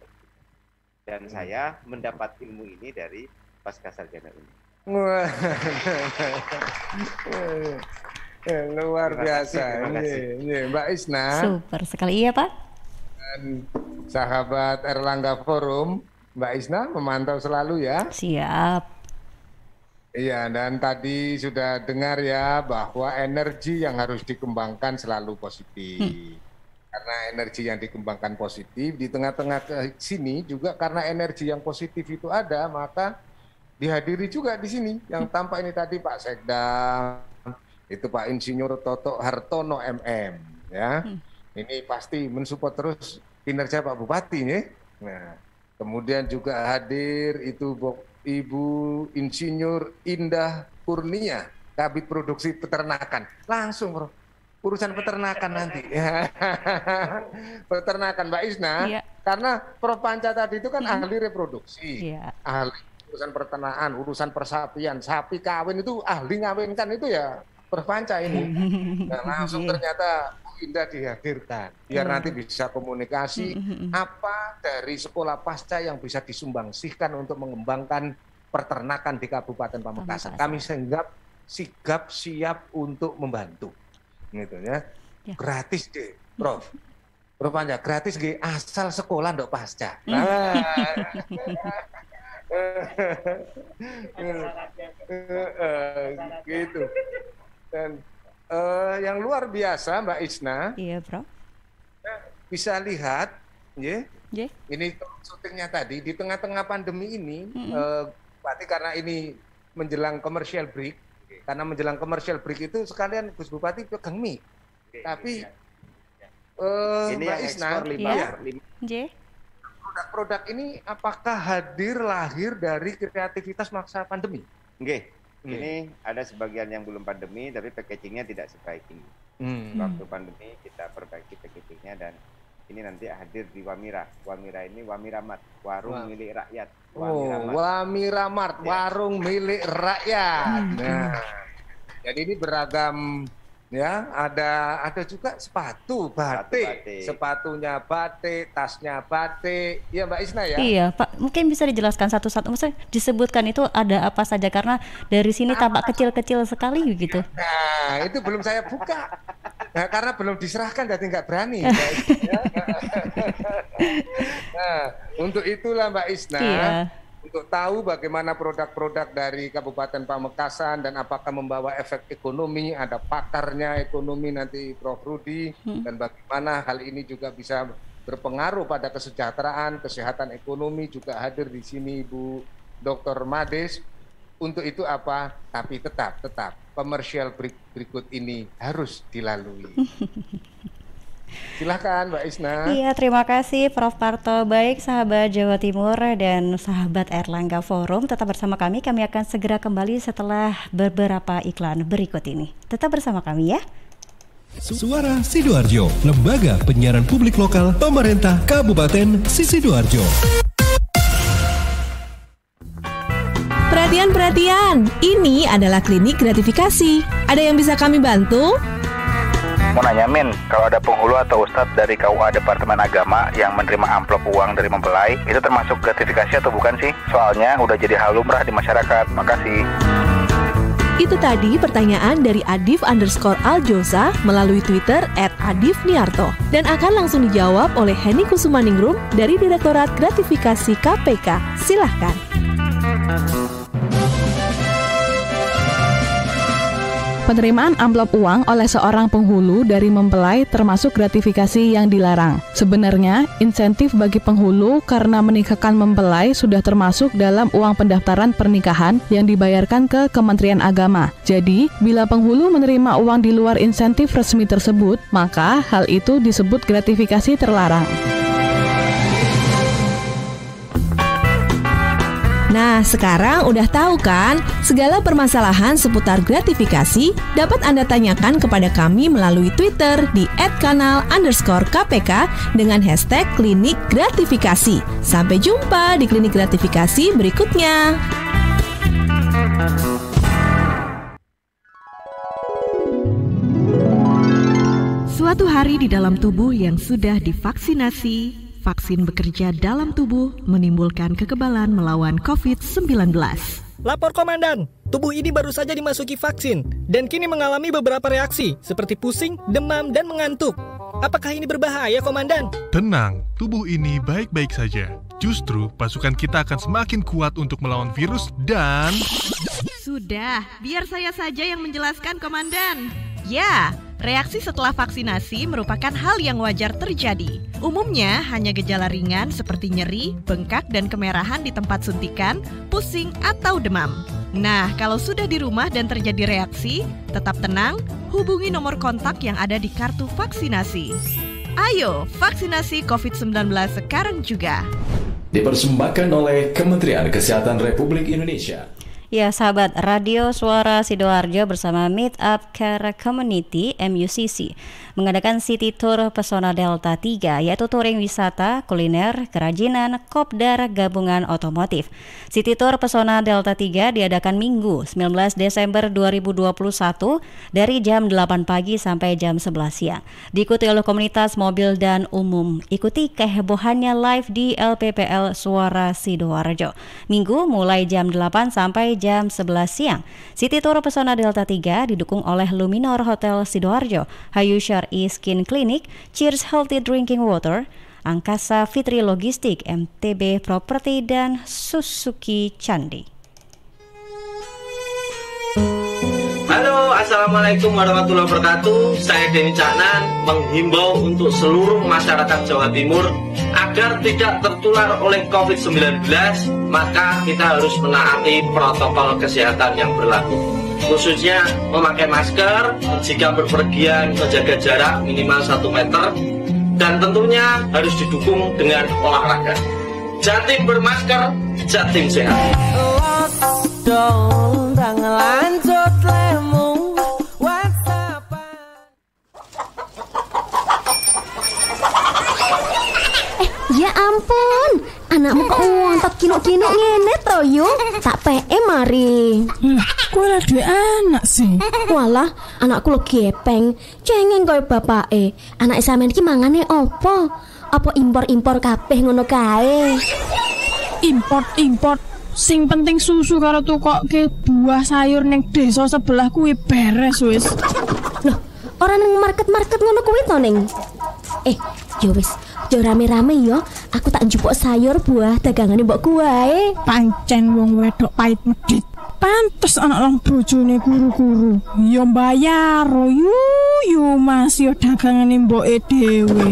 Dan saya mendapat ilmu ini dari Pascasarjana ini. Luar biasa. Ini Mbak Isna. Super sekali ya Pak. Dan sahabat Erlangga Forum, Mbak Isna memantau selalu ya. Siap. Iya, dan tadi sudah dengar ya bahwa energi yang harus dikembangkan selalu positif. Karena energi yang dikembangkan positif, di tengah-tengah ke sini juga karena energi yang positif itu ada, maka dihadiri juga di sini. Yang tampak ini tadi Pak Sekda, itu Pak Insinyur Toto Hartono MM, ya. Ini pasti mensupport terus kinerja Pak Bupati, ya. Nah, kemudian juga hadir itu Ibu Insinyur Indah Kurnia, Kabid Produksi Peternakan. Langsung, Bro. Urusan peternakan nanti. Peternakan, Mbak Isna. Iya. Karena Prof Panca tadi itu kan ahli reproduksi. Iya. Ahli urusan peternakan, urusan persapian, sapi kawin itu ahli ngawinkan itu ya Prof Panca ini. Nah, langsung ternyata Indah dihadirkan. Biar nanti bisa komunikasi apa dari sekolah pasca yang bisa disumbangsihkan untuk mengembangkan peternakan di Kabupaten Pamekasan. Kami sigap siap untuk membantu. Gitu ya. Gratis deh, Prof. Prof Panca, gratis deh, asal sekolah ndok pasca. Nah. Gitu. Dan yang luar biasa Mbak Isna. Iya, Bro. Bisa lihat, ya. Ini syutingnya tadi di tengah-tengah pandemi ini, berarti karena ini menjelang commercial break. Karena menjelang commercial break itu sekalian Gus Bupati pegang mic. Tapi ini Mbak Isna, produk-produk ini apakah lahir dari kreativitas masa pandemi? Nggih. Ini ada sebagian yang belum pandemi, tapi packagingnya tidak sebaik ini. Waktu pandemi kita perbaiki packagingnya, dan ini nanti hadir di Wamira. Wamira ini Wamiramat, warung milik rakyat. Wamiramat, warung milik rakyat. Nah, jadi ini beragam ya, ada juga sepatu batik, sepatunya batik, tasnya batik. Iya Mbak Isna ya? Iya Pak, mungkin bisa dijelaskan satu-satu, maksudnya disebutkan itu ada apa saja, karena dari sini tampak kecil-kecil sekali gitu. Nah, itu belum saya buka. Nah, karena belum diserahkan jadi nggak berani. Nah, untuk itulah Mbak Isna, untuk tahu bagaimana produk-produk dari Kabupaten Pamekasan dan apakah membawa efek ekonomi, ada pakarnya ekonomi nanti Prof Rudi, dan bagaimana hal ini juga bisa berpengaruh pada kesejahteraan, kesehatan ekonomi, juga hadir di sini Ibu Dr. Mades. Untuk itu apa? Tapi tetap komersial berikut ini harus dilalui. Silakan Mbak Isna. Iya, terima kasih Prof Parto. Baik sahabat Jawa Timur dan sahabat Erlangga Forum, tetap bersama kami. Kami akan segera kembali setelah beberapa iklan berikut ini. Tetap bersama kami ya. Suara Sidoarjo, lembaga penyiaran publik lokal pemerintah Kabupaten Sidoarjo. Perhatian, ini adalah klinik gratifikasi. Ada yang bisa kami bantu? Mau nanya Min, kalau ada penghulu atau ustadz dari KUA Departemen Agama yang menerima amplop uang dari mempelai, itu termasuk gratifikasi atau bukan sih? Soalnya udah jadi hal lumrah di masyarakat. Makasih. Itu tadi pertanyaan dari Adif_Aljosa melalui Twitter @adifniarto, dan akan langsung dijawab oleh Henny Kusumaningrum dari Direktorat Gratifikasi KPK. Silahkan. Penerimaan amplop uang oleh seorang penghulu dari mempelai termasuk gratifikasi yang dilarang. Sebenarnya, insentif bagi penghulu karena menikahkan mempelai sudah termasuk dalam uang pendaftaran pernikahan yang dibayarkan ke Kementerian Agama. Jadi, bila penghulu menerima uang di luar insentif resmi tersebut, maka hal itu disebut gratifikasi terlarang. Nah, sekarang udah tahu kan? Segala permasalahan seputar gratifikasi dapat Anda tanyakan kepada kami melalui Twitter di @kanal_KPK dengan hashtag Klinik Gratifikasi. Sampai jumpa di Klinik Gratifikasi berikutnya. Suatu hari di dalam tubuh yang sudah divaksinasi, vaksin bekerja dalam tubuh menimbulkan kekebalan melawan COVID-19. Lapor komandan, tubuh ini baru saja dimasuki vaksin dan kini mengalami beberapa reaksi seperti pusing, demam, dan mengantuk. Apakah ini berbahaya, komandan? Tenang, tubuh ini baik-baik saja. Justru pasukan kita akan semakin kuat untuk melawan virus dan... Sudah, biar saya saja yang menjelaskan, komandan. Ya, reaksi setelah vaksinasi merupakan hal yang wajar terjadi. Umumnya hanya gejala ringan seperti nyeri, bengkak, dan kemerahan di tempat suntikan, pusing, atau demam. Nah, kalau sudah di rumah dan terjadi reaksi, tetap tenang, hubungi nomor kontak yang ada di kartu vaksinasi. Ayo, vaksinasi COVID-19 sekarang juga. Dipersembahkan oleh Kementerian Kesehatan Republik Indonesia. Ya sahabat, Radio Suara Sidoarjo bersama Meet Up Care Community MUCC mengadakan City Tour Pesona Delta 3, yaitu touring wisata, kuliner, kerajinan, kopdar, gabungan otomotif. City Tour Pesona Delta 3 diadakan Minggu 19 Desember 2021 dari jam 8 pagi sampai jam 11 siang. Diikuti oleh komunitas mobil dan umum. Ikuti kehebohannya live di LPPL Suara Sidoarjo. Minggu mulai jam 8 sampai jam 11 siang. City Tour Pesona Delta 3 didukung oleh Luminor Hotel Sidoarjo, Hayu Syari Skin Clinic, Cheers Healthy Drinking Water, Angkasa Fitri Logistik, MTB Property, dan Suzuki Candi. Halo, Assalamualaikum warahmatullahi wabarakatuh. Saya Denny Caknan menghimbau untuk seluruh masyarakat Jawa Timur agar tidak tertular oleh COVID-19, maka kita harus menaati protokol kesehatan yang berlaku. Khususnya memakai masker, jika berpergian menjaga jarak minimal 1 meter, dan tentunya harus didukung dengan olahraga. Jatim bermasker, Jatim sehat. Ya ampun, anakmu kok ngontot kinuk-kinuk ngene to yo? Tak PM mari. Kowe lah duwe anak sih. Walah, anakku lagi gepeng, cengeng koyo bapake. Anak sampean iki mangane opo? Apa impor-impor kabeh ngono kae? Import. Sing penting susu karo tukokke buah sayur ning desa sebelah kuwi beres wis. Loh, ora ning market-market ngono kuwi to ning. Yo wis, yo rame-rame yo. Aku tak njupuk sayur buah dagangane mbokku wae. Pancen wong wedok pait medhit. Pantes anak lang bojone guru-guru. Yo bayar yo Mas yo dagangane mboke dhewe.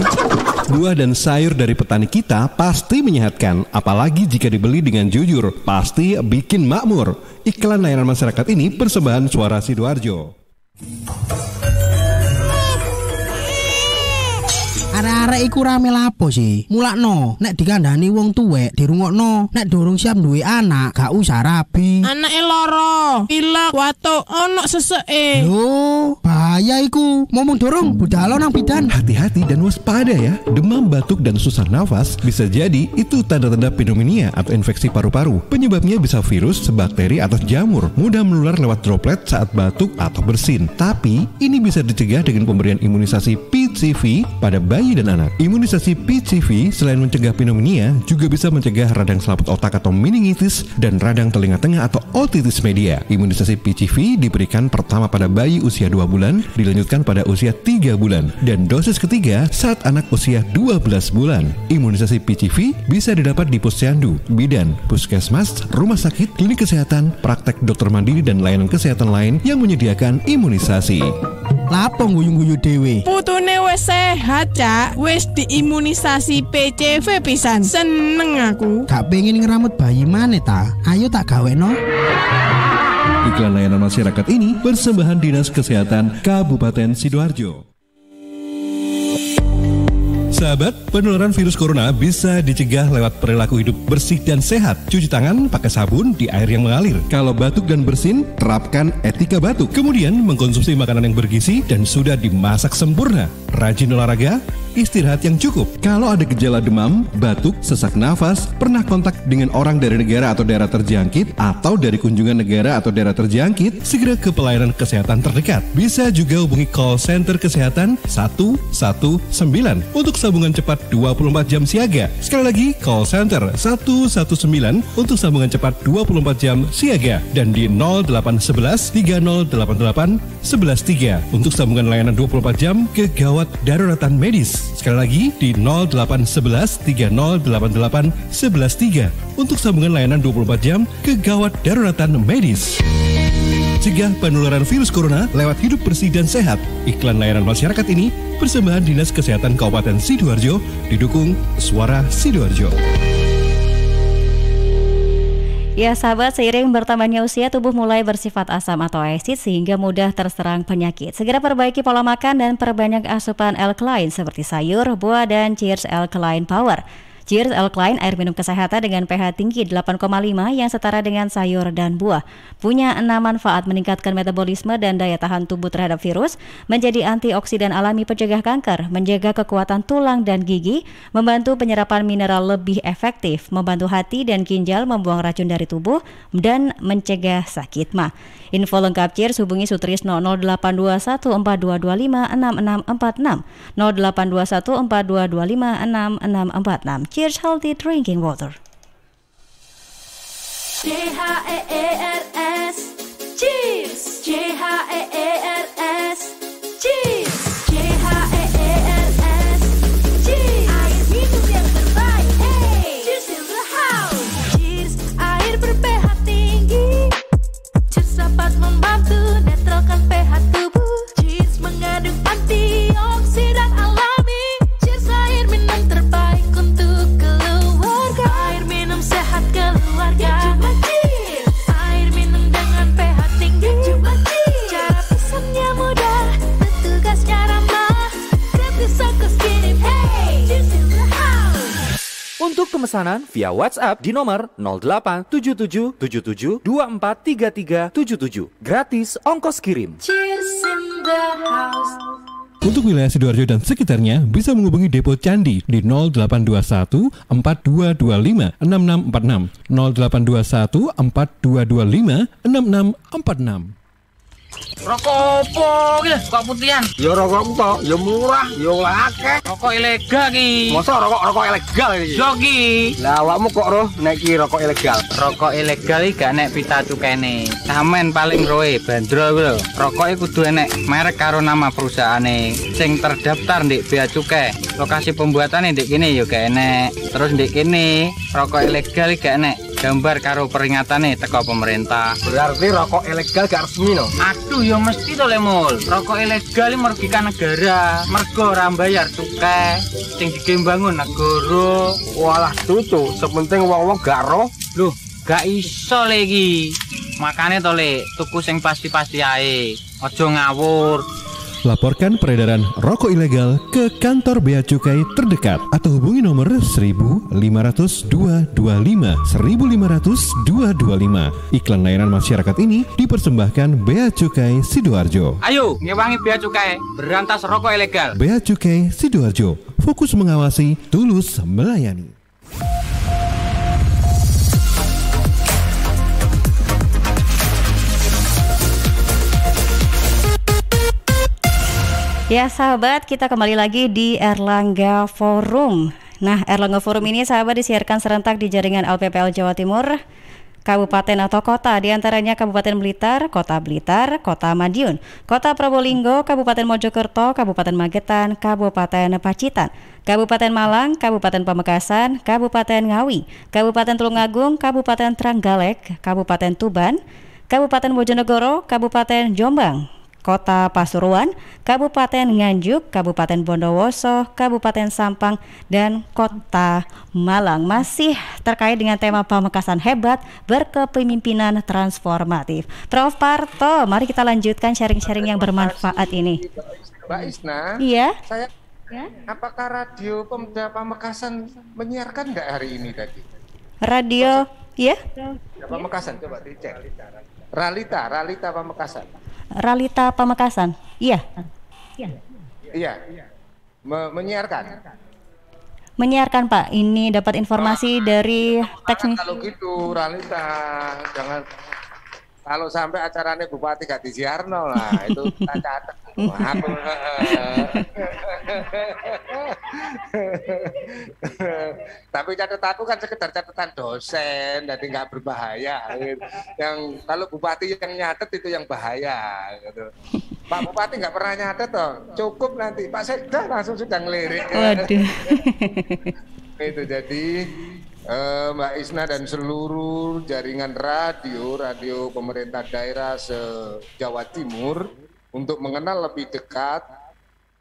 Buah dan sayur dari petani kita pasti menyehatkan, apalagi jika dibeli dengan jujur, pasti bikin makmur. Iklan layanan masyarakat ini persembahan Suara Sidoarjo. Arek-arek iku rame lapo sih? Mulakno, nek dikandani wong tuwek dirungokno, nek durung siap duwe anak, gak usah rabi. Anake loro, pilek, watuk, ono seseke. Lho, bahaya iku. Ngomong dorong budalo nang bidan. Hati-hati dan waspada ya. Demam, batuk, dan susah nafas bisa jadi itu tanda-tanda pneumonia atau infeksi paru-paru. Penyebabnya bisa virus, bakteri, atau jamur. Mudah menular lewat droplet saat batuk atau bersin. Tapi ini bisa dicegah dengan pemberian imunisasi PCV pada bayi dan anak. Imunisasi PCV selain mencegah pneumonia juga bisa mencegah radang selaput otak atau meningitis dan radang telinga tengah atau otitis media. Imunisasi PCV diberikan pertama pada bayi usia 2 bulan, dilanjutkan pada usia 3 bulan, dan dosis ketiga saat anak usia 12 bulan. Imunisasi PCV bisa didapat di posyandu, bidan, puskesmas, rumah sakit, klinik kesehatan, praktek dokter mandiri, dan layanan kesehatan lain yang menyediakan imunisasi. Lapo guyu-guyu dewe? Putune wis sehat, Cak. Wis diimunisasi PCV pisan. Seneng aku. Gak pengen ngeramut bayi maneh ta? Ayo tak gaweno. Iklan layanan masyarakat ini persembahan Dinas Kesehatan Kabupaten Sidoarjo. Sahabat, penularan virus corona bisa dicegah lewat perilaku hidup bersih dan sehat. Cuci tangan pakai sabun di air yang mengalir. Kalau batuk dan bersin, terapkan etika batuk. Kemudian mengkonsumsi makanan yang bergizi dan sudah dimasak sempurna. Rajin olahraga, istirahat yang cukup. Kalau ada gejala demam, batuk, sesak nafas, pernah kontak dengan orang dari negara atau daerah terjangkit, atau dari kunjungan negara atau daerah terjangkit, segera ke pelayanan kesehatan terdekat. Bisa juga hubungi call center kesehatan 119 untuk sambungan cepat 24 jam siaga. Sekali lagi, call center 119 untuk sambungan cepat 24 jam siaga, dan di 0811 3088 113 untuk sambungan layanan 24 jam kegawat daruratan medis. Sekali lagi di 0811 3088 113 untuk sambungan layanan 24 jam kegawat daruratan medis. Cegah penularan virus corona lewat hidup bersih dan sehat. Iklan layanan masyarakat ini persembahan Dinas Kesehatan Kabupaten Sidoarjo didukung Suara Sidoarjo. Ya sahabat, seiring bertambahnya usia, tubuh mulai bersifat asam atau asid sehingga mudah terserang penyakit. Segera perbaiki pola makan dan perbanyak asupan alkaline seperti sayur, buah, dan Cheers Alkaline Power. Cheers Alkaline, air minum kesehatan dengan pH tinggi 8,5 yang setara dengan sayur dan buah. Punya 6 manfaat: meningkatkan metabolisme dan daya tahan tubuh terhadap virus, menjadi antioksidan alami pencegah kanker, menjaga kekuatan tulang dan gigi, membantu penyerapan mineral lebih efektif, membantu hati dan ginjal membuang racun dari tubuh, dan mencegah sakit mah. Info lengkap Cheers hubungi Sutrisno 0821 4225 6646 0821 4225 6646. Cheers Healthy Drinking Water. CHEERS Cheers. CHEERS Cheers. CHEERS Cheers. Air minum yang terbaik. Hey, Cheers in the house. Cheers, air ber-pH tinggi. Cheers dapat membantu netralkan pH tubuh. Cheers mengandung antioksidan alami. Cheers, air minum terbaik untuk keluarga. Air minum sehat keluarga. Cuma Cheers. Air minum dengan pH tinggi. Cuma Cheers. Cara pesannya mudah, petugasnya ramah. Gratis ongkos kirim. Hey, Cheers in the house. Untuk pemesanan via WhatsApp di nomor 087777243377. Gratis ongkos kirim. Cheers in the house. Untuk wilayah Sidoarjo dan sekitarnya bisa menghubungi Depo Candi di 0821 4225 6646 0821 4225 6646. Rokok opo iki kok putihan? Ya rokok kok, ya murah, ya akeh. Rokok ilegal iki. Mosok rokok ilegal iki? Yo iki. Lah awakmu kok roh nek iki rokok ilegal? Rokok ilegal iki gak nek pita cukene. Samen paling roe bandrol kuwi lho. Rokoke kudu enek merek karo nama perusahaane sing terdaftar ndek bea cukai. Lokasi pembuatane ndek kene ya gak enek. Terus ndek kene rokok ilegal iki gak enek gambar karo peringatane teko pemerintah. Berarti rokok ilegal gak resmi no? Aduh ya mesti to Lemul. Rokok ilegal merugikan negara. Mergo ora mbayar cukai sing digembangun negara. Walah cucu, sepenting wong-wong gak roh. Loh, gak iso le iki. Makane to le tuku sing pasti-pasti ae. Aja ngawur. Laporkan peredaran rokok ilegal ke kantor Bea Cukai terdekat atau hubungi nomor 1550225 1550225. Iklan layanan masyarakat ini dipersembahkan Bea Cukai Sidoarjo. Ayo, ngewangi Bea Cukai, berantas rokok ilegal. Bea Cukai Sidoarjo, fokus mengawasi, tulus melayani. Ya sahabat, kita kembali lagi di Erlangga Forum. Nah, Erlangga Forum ini sahabat disiarkan serentak di jaringan LPPL Jawa Timur, kabupaten atau kota, diantaranya Kabupaten Blitar, Kota Madiun, Kota Probolinggo, Kabupaten Mojokerto, Kabupaten Magetan, Kabupaten Pacitan, Kabupaten Malang, Kabupaten Pamekasan, Kabupaten Ngawi, Kabupaten Tulungagung, Kabupaten Trenggalek, Kabupaten Tuban, Kabupaten Bojonegoro, Kabupaten Jombang, Kota Pasuruan, Kabupaten Nganjuk, Kabupaten Bondowoso, Kabupaten Sampang, dan Kota Malang. Masih terkait dengan tema Pamekasan Hebat Berkepemimpinan Transformatif. Prof Parto, mari kita lanjutkan sharing-sharing yang bermanfaat ini. Mbak Isna, iya. Apakah radio Pemda Pamekasan menyiarkan nggak hari ini tadi? Radio, ya? Pamekasan, coba dicek. Ralita Pamekasan. Ralita Pamekasan, iya. Iya. Menyiarkan. Menyiarkan Pak, ini dapat informasi dari teknis. Kalau gitu Ralita, jangan kalau sampai acaranya Bupati gak disiarno lah, itu kita catat. Tapi catatanku kan sekedar catatan dosen, jadi nggak berbahaya. Yang kalau Bupati yang nyatet itu yang bahaya. Gitu. Pak Bupati nggak pernah nyatet toh, cukup nanti Pak Sekda langsung sudah ngelirik. Waduh. Itu jadi Mbak Isna dan seluruh jaringan radio pemerintah daerah se-Jawa Timur untuk mengenal lebih dekat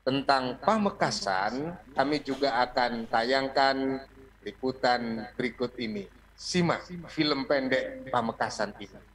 tentang Pamekasan, kami juga akan tayangkan liputan berikut ini. Simak film pendek Pamekasan ini.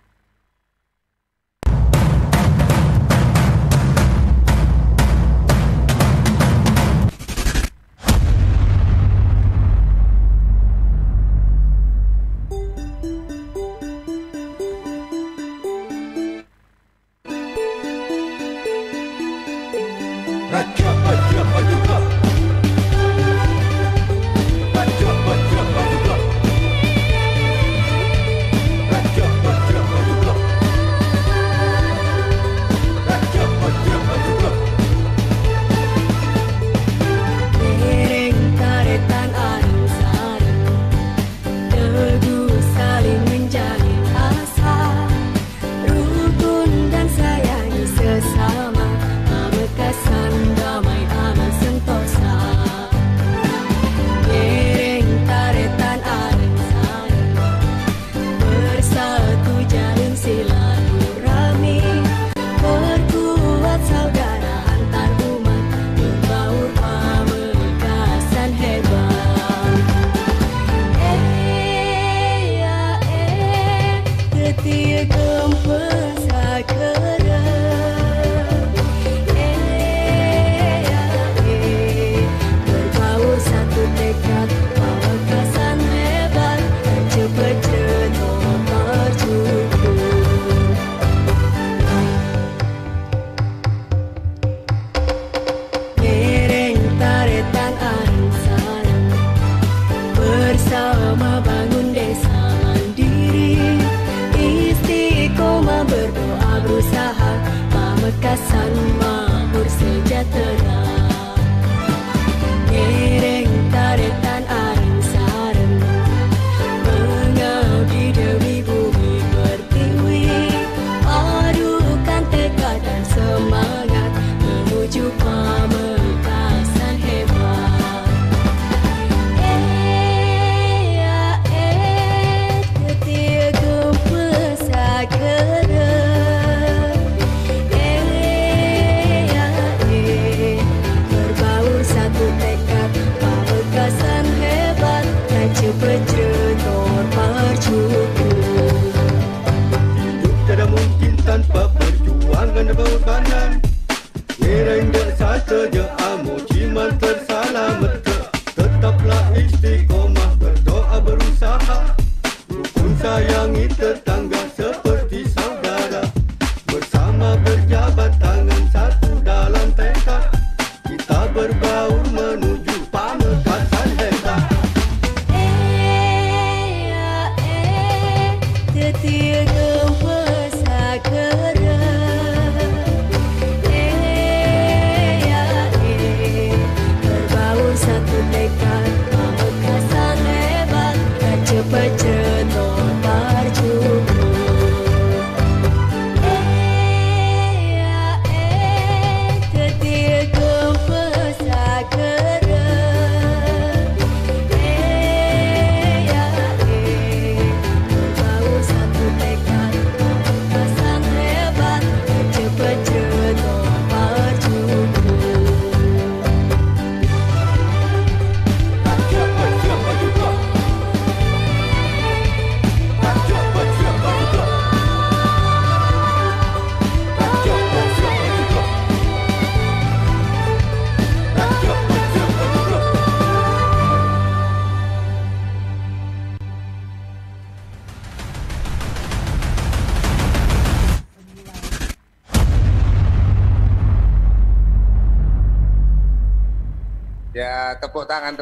Ya, tepuk tangan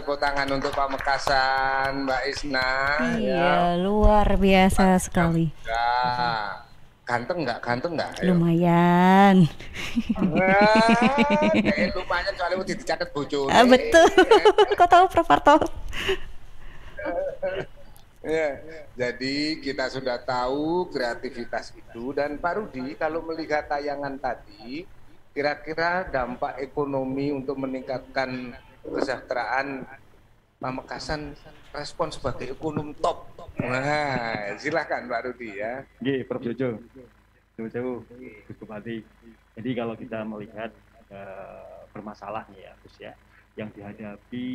untuk Pamekasan, Mbak Isna. Iya, luar biasa sekali. Ya. Ganteng nggak? Ayo. Lumayan. Lumayan soalnya udah dicatat bojone. Betul. Kau tahu Prof Parto? Ya, jadi kita sudah tahu kreativitas itu, dan Pak Rudi kalau melihat tayangan tadi, kira-kira dampak ekonomi untuk meningkatkan kesejahteraan Pamekasan respon sebagai ekonom top. Nah, silakan Pak Rudi ya. Oke, Prof Jojo, Gus Bupati. Jadi kalau kita melihat permasalahan ya, Gus ya, yang dihadapi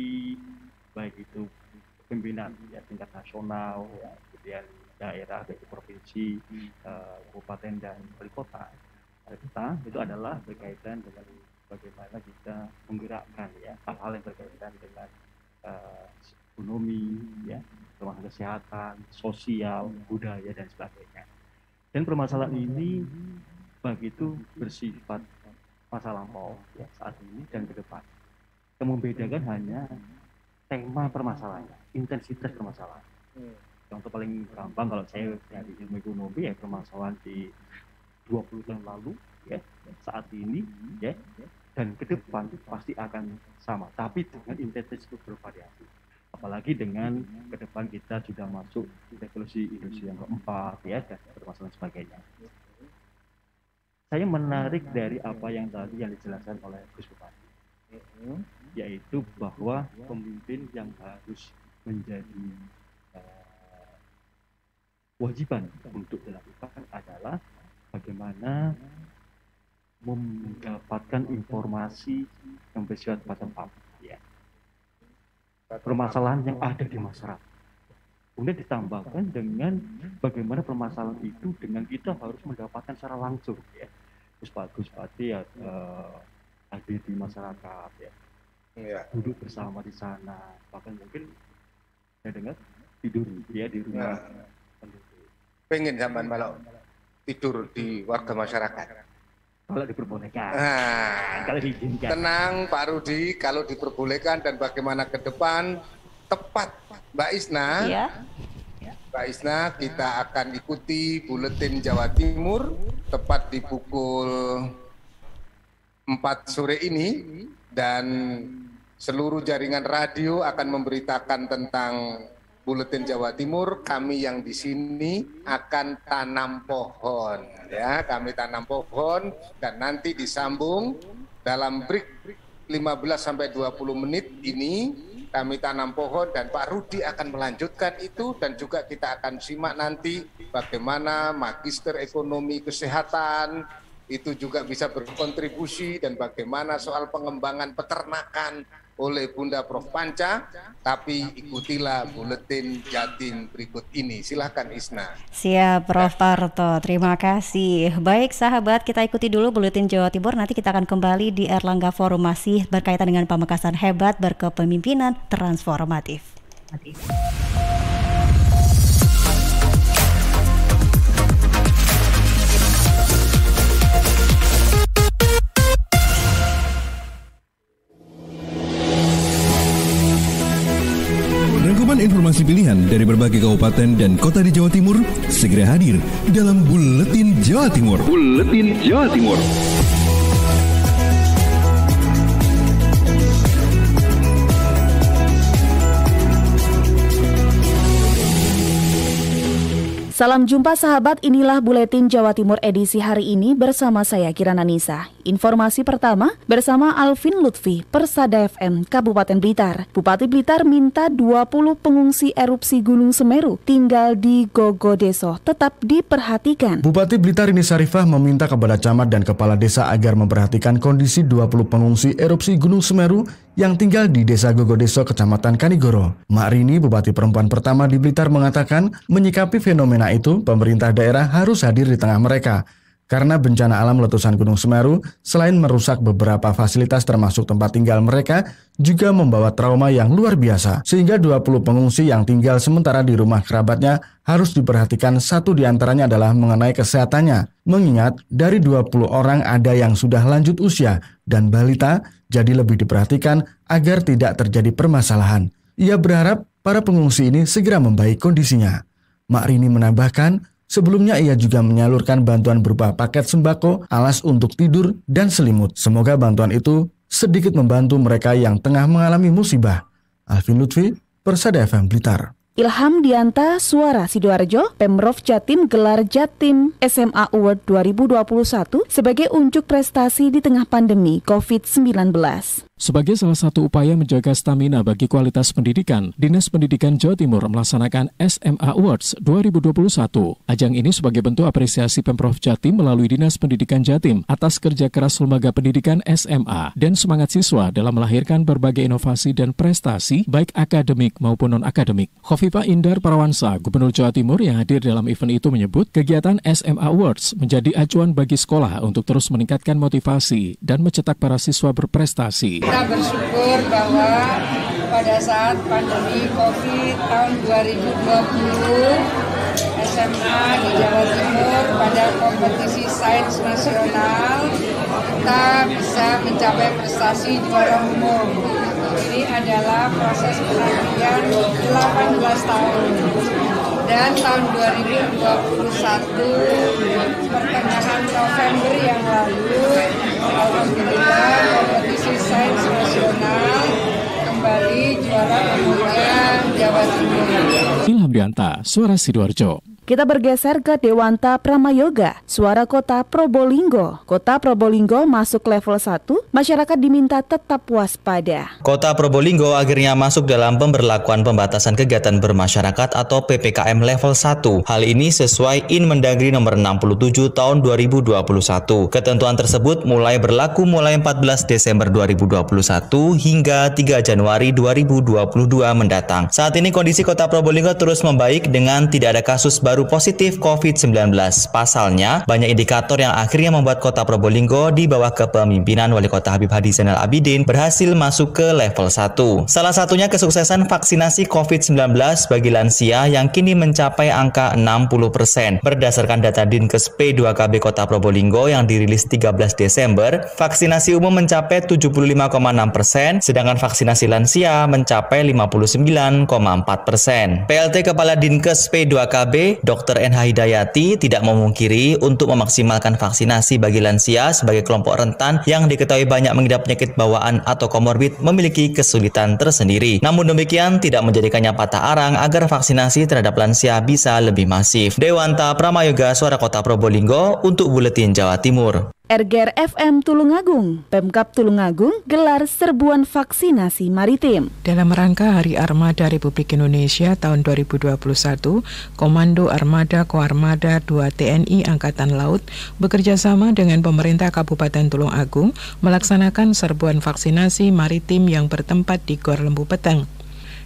baik itu pimpinan ya tingkat nasional, ya, kemudian daerah, baik provinsi, kabupaten dan wali kota kita, itu adalah berkaitan dengan bagaimana kita menggerakkan ya hal-hal yang berkaitan dengan ekonomi, ya, termasuk kesehatan, sosial, budaya dan sebagainya. Dan permasalahan ini baik itu bersifat masa lampau ya saat ini dan ke depan. Yang membedakan hanya tema permasalahannya, intensitas permasalahan. Contoh paling gampang kalau saya dari ilmu ekonomi ya permasalahan di 20 tahun lalu ya saat ini ya dan ke depan pasti akan sama, tapi dengan intensitas bervariasi. Apalagi dengan ke depan kita sudah masuk revolusi industri yang keempat ya dan permasalahan sebagainya. Saya menarik dari apa yang tadi yang dijelaskan oleh Gus Bupati, yaitu bahwa pemimpin yang harus menjadi kewajiban untuk dilakukan adalah bagaimana mendapatkan informasi yang bersifat bottom up ya. Permasalahan yang ada di masyarakat. Kemudian ditambahkan dengan bagaimana permasalahan itu dengan kita harus mendapatkan secara langsung ya. Gus Bupati ya hadir di masyarakat ya. Duduk bersama di sana, bahkan mungkin saya dengar tidur ya di rumah. Pengen zaman malam tidur di warga masyarakat. Kalau diperbolehkan. Kalau diizinkan. Tenang Pak Rudi, kalau diperbolehkan dan bagaimana ke depan tepat Mbak Isna. Iya. Mbak Isna, kita akan ikuti Buletin Jawa Timur tepat di pukul 4 sore ini, dan seluruh jaringan radio akan memberitakan tentang Buletin Jawa Timur. Kami yang di sini akan tanam pohon ya, kami tanam pohon dan nanti disambung dalam break 15 sampai 20 menit ini kami tanam pohon, dan Pak Rudi akan melanjutkan itu, dan juga kita akan simak nanti bagaimana Magister Ekonomi Kesehatan itu juga bisa berkontribusi, dan bagaimana soal pengembangan peternakan oleh Bunda Prof Panca. Tapi ikutilah Buletin Jatim berikut ini. Silahkan Isna. Siap Prof Parto, terima kasih. Baik sahabat, kita ikuti dulu Buletin Jawa Timur. Nanti kita akan kembali di Erlangga Forum masih berkaitan dengan Pamekasan hebat berkepemimpinan transformatif. Rangkuman informasi pilihan dari berbagai kabupaten dan kota di Jawa Timur segera hadir dalam Buletin Jawa Timur. Buletin Jawa Timur. Salam jumpa sahabat, inilah Buletin Jawa Timur edisi hari ini bersama saya Kirana Nisa. Informasi pertama bersama Alvin Lutfi, Persada FM, Kabupaten Blitar. Bupati Blitar minta 20 pengungsi erupsi Gunung Semeru tinggal di Gogodeso tetap diperhatikan. Bupati Blitar Rini Sarifah meminta kepada camat dan kepala desa agar memperhatikan kondisi 20 pengungsi erupsi Gunung Semeru yang tinggal di Desa Gogodeso, Kecamatan Kanigoro. Mak Rini, Bupati perempuan pertama di Blitar, mengatakan menyikapi fenomena itu, pemerintah daerah harus hadir di tengah mereka. Karena bencana alam letusan Gunung Semeru, selain merusak beberapa fasilitas termasuk tempat tinggal mereka, juga membawa trauma yang luar biasa. Sehingga 20 pengungsi yang tinggal sementara di rumah kerabatnya harus diperhatikan, satu diantaranya adalah mengenai kesehatannya. Mengingat dari 20 orang ada yang sudah lanjut usia dan balita, jadi lebih diperhatikan agar tidak terjadi permasalahan. Ia berharap para pengungsi ini segera membaik kondisinya. Mak Rini menambahkan, sebelumnya ia juga menyalurkan bantuan berupa paket sembako, alas untuk tidur, dan selimut. Semoga bantuan itu sedikit membantu mereka yang tengah mengalami musibah. Alvin Lutfi, Persada FM Blitar. Ilham Dianta, Suara Sidoarjo, Pemprov Jatim gelar Jatim SMA Award 2021 sebagai unjuk prestasi di tengah pandemi COVID-19. Sebagai salah satu upaya menjaga stamina bagi kualitas pendidikan, Dinas Pendidikan Jawa Timur melaksanakan SMA Awards 2021. Ajang ini sebagai bentuk apresiasi Pemprov Jatim melalui Dinas Pendidikan Jatim atas kerja keras lembaga pendidikan SMA dan semangat siswa dalam melahirkan berbagai inovasi dan prestasi baik akademik maupun non-akademik. Khofifah Indar Parawansa, Gubernur Jawa Timur yang hadir dalam event itu menyebut kegiatan SMA Awards menjadi acuan bagi sekolah untuk terus meningkatkan motivasi dan mencetak para siswa berprestasi. Kita bersyukur bahwa pada saat pandemi COVID tahun 2020, SMA di Jawa Timur pada kompetisi sains nasional kita bisa mencapai prestasi juara umum. Ini adalah proses penantian 18 tahun. Dan tahun 2021 pertengahan November yang lalu, alhamdulillah kompetisi sains nasional kembali juara umumnya Jawa Timur. Ilham Dianta, Suara Sidoarjo. Kita bergeser ke Dewanta Pramayoga, Suara Kota Probolinggo. Kota Probolinggo masuk level 1, masyarakat diminta tetap waspada. Kota Probolinggo akhirnya masuk dalam pemberlakuan pembatasan kegiatan bermasyarakat atau PPKM level 1. Hal ini sesuai Inmendagri nomor 67 tahun 2021. Ketentuan tersebut mulai berlaku mulai 14 Desember 2021 hingga 3 Januari 2022 mendatang. Saat ini kondisi Kota Probolinggo terus membaik dengan tidak ada kasus baru positif COVID-19. Pasalnya, banyak indikator yang akhirnya membuat Kota Probolinggo di bawah kepemimpinan Wali Kota Habib Hadi Zainal Abidin berhasil masuk ke level 1. Salah satunya kesuksesan vaksinasi COVID-19 bagi lansia yang kini mencapai angka 60%. Berdasarkan data Dinkes P2KB Kota Probolinggo yang dirilis 13 Desember, vaksinasi umum mencapai 75,6%, sedangkan vaksinasi lansia mencapai 59,4%. PLT Kepala Dinkes P2KB Dr. NH Hidayati tidak memungkiri untuk memaksimalkan vaksinasi bagi lansia sebagai kelompok rentan yang diketahui banyak mengidap penyakit bawaan atau komorbid memiliki kesulitan tersendiri. Namun demikian tidak menjadikannya patah arang agar vaksinasi terhadap lansia bisa lebih masif. Dewanta Pramayoga, Suara Kota Probolinggo untuk Buletin Jawa Timur. RGR FM Tulungagung, Pemkab Tulungagung gelar serbuan vaksinasi maritim. Dalam rangka Hari Armada Republik Indonesia tahun 2021, Komando Armada Koarmada 2 TNI Angkatan Laut bekerjasama dengan pemerintah Kabupaten Tulungagung melaksanakan serbuan vaksinasi maritim yang bertempat di Gor Lembu Peteng.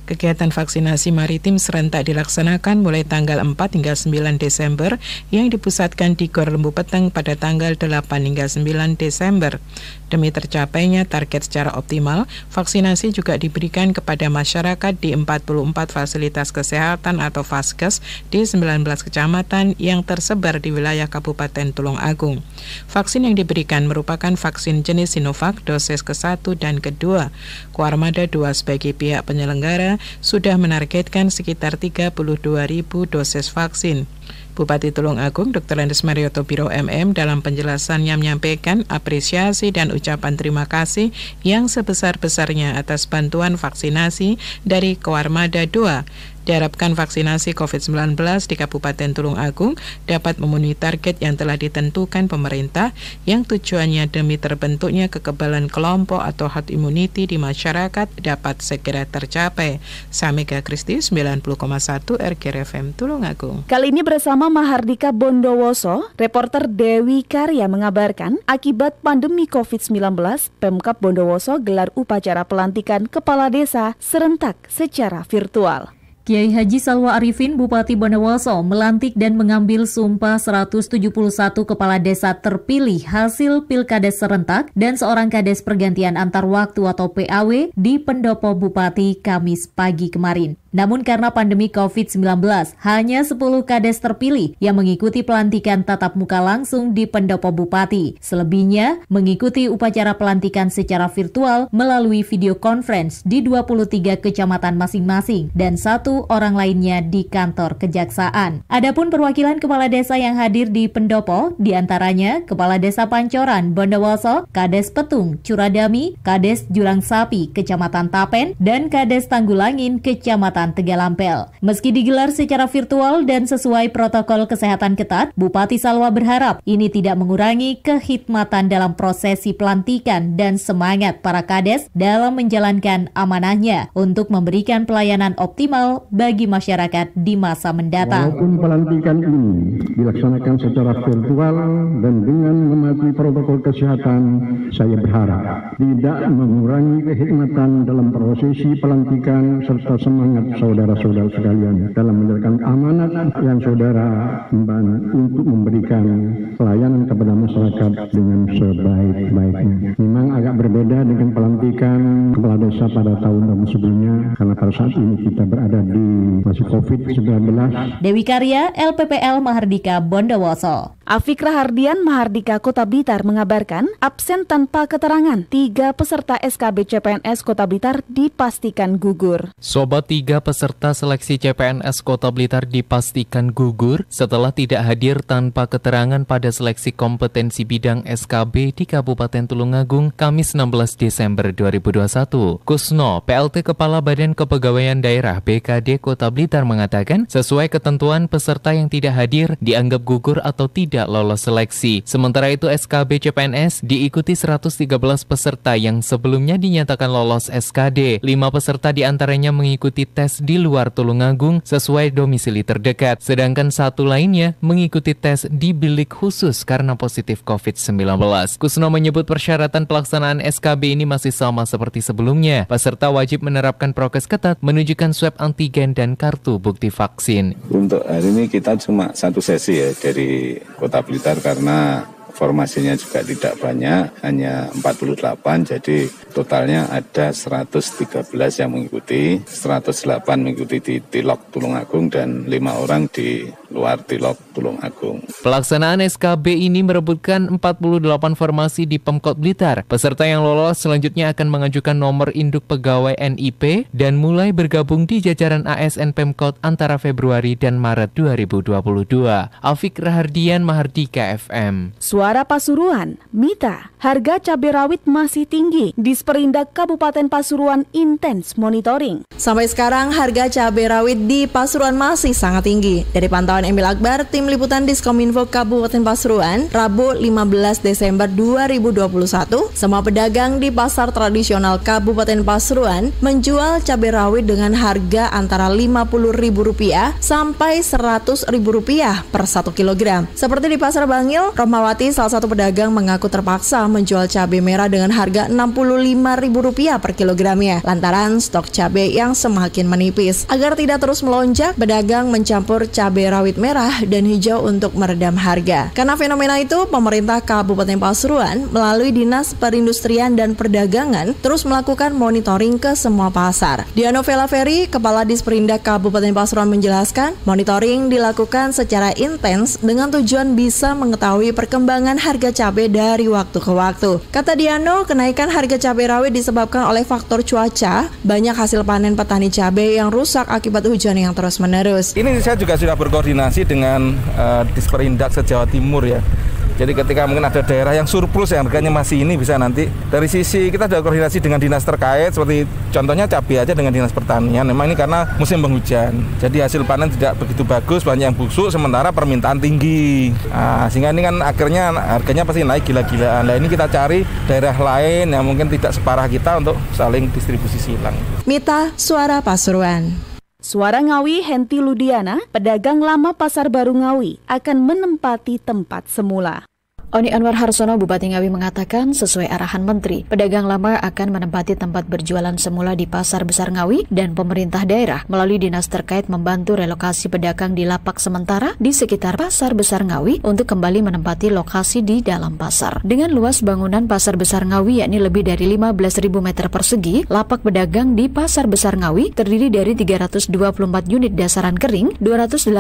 Kegiatan vaksinasi maritim serentak dilaksanakan mulai tanggal 4 hingga 9 Desember yang dipusatkan di Gor Lembu Peteng pada tanggal 8 hingga 9 Desember. Demi tercapainya target secara optimal, vaksinasi juga diberikan kepada masyarakat di 44 fasilitas kesehatan atau Vaskes di 19 kecamatan yang tersebar di wilayah Kabupaten Tulungagung. Vaksin yang diberikan merupakan vaksin jenis Sinovac dosis ke-1 dan ke-2. Koarmada 2 sebagai pihak penyelenggara sudah menargetkan sekitar 32.000 dosis vaksin. Bupati Tulungagung Dr. Andes Marioto Biro MM dalam penjelasannya menyampaikan apresiasi dan ucapan terima kasih yang sebesar-besarnya atas bantuan vaksinasi dari Koarmada 2. Diharapkan vaksinasi COVID-19 di Kabupaten Tulungagung dapat memenuhi target yang telah ditentukan pemerintah yang tujuannya demi terbentuknya kekebalan kelompok atau herd immunity di masyarakat dapat segera tercapai. Samega Kristi 90,1 RGR FM Tulungagung. Kali ini bersama Mahardika Bondowoso, reporter Dewi Karya mengabarkan akibat pandemi COVID-19, Pemkab Bondowoso gelar upacara pelantikan kepala desa serentak secara virtual. Kiai Haji Salwa Arifin, Bupati Bondowoso, melantik dan mengambil sumpah 171 kepala desa terpilih hasil pilkades serentak dan seorang kades pergantian antar waktu atau PAW di Pendopo Bupati Kamis pagi kemarin. Namun karena pandemi COVID-19, hanya 10 kades terpilih yang mengikuti pelantikan tatap muka langsung di Pendopo Bupati. Selebihnya mengikuti upacara pelantikan secara virtual melalui video conference di 23 kecamatan masing-masing dan 1 orang lainnya di kantor kejaksaan. Adapun perwakilan kepala desa yang hadir di Pendopo, diantaranya Kepala Desa Pancoran, Bondowoso, Kades Petung, Curadami, Kades Jurang Sapi, Kecamatan Tapen, dan Kades Tanggulangin, Kecamatan Tegalampel. Meski digelar secara virtual dan sesuai protokol kesehatan ketat, Bupati Salwa berharap ini tidak mengurangi kehikmatan dalam prosesi pelantikan dan semangat para kades dalam menjalankan amanahnya untuk memberikan pelayanan optimal bagi masyarakat di masa mendatang. Walaupun pelantikan ini dilaksanakan secara virtual dan dengan mematuhi protokol kesehatan, saya berharap tidak mengurangi kehikmatan dalam prosesi pelantikan serta semangat saudara-saudara sekalian dalam menjalankan amanat yang saudara emban untuk memberikan pelayanan kepada masyarakat dengan sebaik-baiknya. Memang agak berbeda dengan pelantikan kepala desa pada tahun-tahun sebelumnya karena pada saat ini kita berada di masih COVID-19. Dewi Karya, LPPL Mahardika, Bondowoso. Afik Rahardian, Mahardika Kota Blitar mengabarkan absen tanpa keterangan 3 peserta SKB CPNS Kota Blitar dipastikan gugur. Sobat, 3 peserta seleksi CPNS Kota Blitar dipastikan gugur setelah tidak hadir tanpa keterangan pada seleksi kompetensi bidang SKB di Kabupaten Tulungagung Kamis 16 Desember 2021. Kusno, PLT Kepala Badan Kepegawaian Daerah BKD Kota Blitar mengatakan sesuai ketentuan peserta yang tidak hadir dianggap gugur atau tidak lolos seleksi. Sementara itu SKB CPNS diikuti 113 peserta yang sebelumnya dinyatakan lolos SKD. 5 peserta diantaranya mengikuti tes di luar Tulungagung sesuai domisili terdekat, sedangkan 1 lainnya mengikuti tes di bilik khusus karena positif COVID-19. Kusno menyebut persyaratan pelaksanaan SKB ini masih sama seperti sebelumnya. Peserta wajib menerapkan prokes ketat, menunjukkan swab antigen dan kartu bukti vaksin. Untuk hari ini kita cuma 1 sesi ya dari Kota Blitar karena formasinya juga tidak banyak, hanya 48, jadi totalnya ada 113 yang mengikuti, 108 mengikuti di Tilok Tulungagung dan 5 orang di luar Tilok Tulungagung. Pelaksanaan SKB ini merebutkan 48 formasi di Pemkot Blitar. Peserta yang lolos selanjutnya akan mengajukan nomor induk pegawai NIP dan mulai bergabung di jajaran ASN Pemkot antara Februari dan Maret 2022. Afik Rahardian, Mahardika FM. Suara Pasuruan, Mita, harga cabai rawit masih tinggi. Disperindak Kabupaten Pasuruan intens monitoring. Sampai sekarang harga cabai rawit di Pasuruan masih sangat tinggi. Dari pantauan Emil Akbar, Tim Liputan Diskominfo Kabupaten Pasuruan, Rabu 15 Desember 2021, semua pedagang di pasar tradisional Kabupaten Pasuruan menjual cabai rawit dengan harga antara Rp50.000 sampai Rp100.000 per 1 kilogram. Seperti di Pasar Bangil, Rohmawati, salah satu pedagang mengaku terpaksa menjual cabai merah dengan harga Rp65.000 per kilogramnya lantaran stok cabai yang semakin menipis. Agar tidak terus melonjak, pedagang mencampur cabai rawit merah dan hijau untuk meredam harga. Karena fenomena itu, pemerintah Kabupaten Pasuruan melalui Dinas Perindustrian dan Perdagangan terus melakukan monitoring ke semua pasar. Diano Vela Ferry, Kepala Disperindak Kabupaten Pasuruan menjelaskan, monitoring dilakukan secara intens dengan tujuan bisa mengetahui perkembangan harga cabai dari waktu ke waktu. Kata Diano, kenaikan harga cabai rawit disebabkan oleh faktor cuaca, banyak hasil panen petani cabai yang rusak akibat hujan yang terus-menerus. Ini saya juga sudah berkoordinasi dengan Disperindak se-Jawa Timur ya. Jadi ketika mungkin ada daerah yang surplus yang harganya masih ini, bisa nanti dari sisi kita sudah koordinasi dengan dinas terkait, seperti contohnya cabai aja dengan dinas pertanian. Memang ini karena musim penghujan, jadi hasil panen tidak begitu bagus, banyak yang busuk, sementara permintaan tinggi. Sehingga ini kan akhirnya harganya pasti naik gila-gilaan. Nah ini kita cari daerah lain yang mungkin tidak separah kita untuk saling distribusi silang. Mita, Suara Pasuruan. Suara Ngawi, Henti Ludiana, pedagang lama Pasar Baru Ngawi, akan menempati tempat semula. Oni Anwar Harsono, Bupati Ngawi mengatakan sesuai arahan Menteri, pedagang lama akan menempati tempat berjualan semula di Pasar Besar Ngawi dan pemerintah daerah melalui dinas terkait membantu relokasi pedagang di lapak sementara di sekitar Pasar Besar Ngawi untuk kembali menempati lokasi di dalam pasar. Dengan luas bangunan Pasar Besar Ngawi yakni lebih dari 15.000 meter persegi, lapak pedagang di Pasar Besar Ngawi terdiri dari 324 unit dasaran kering, 282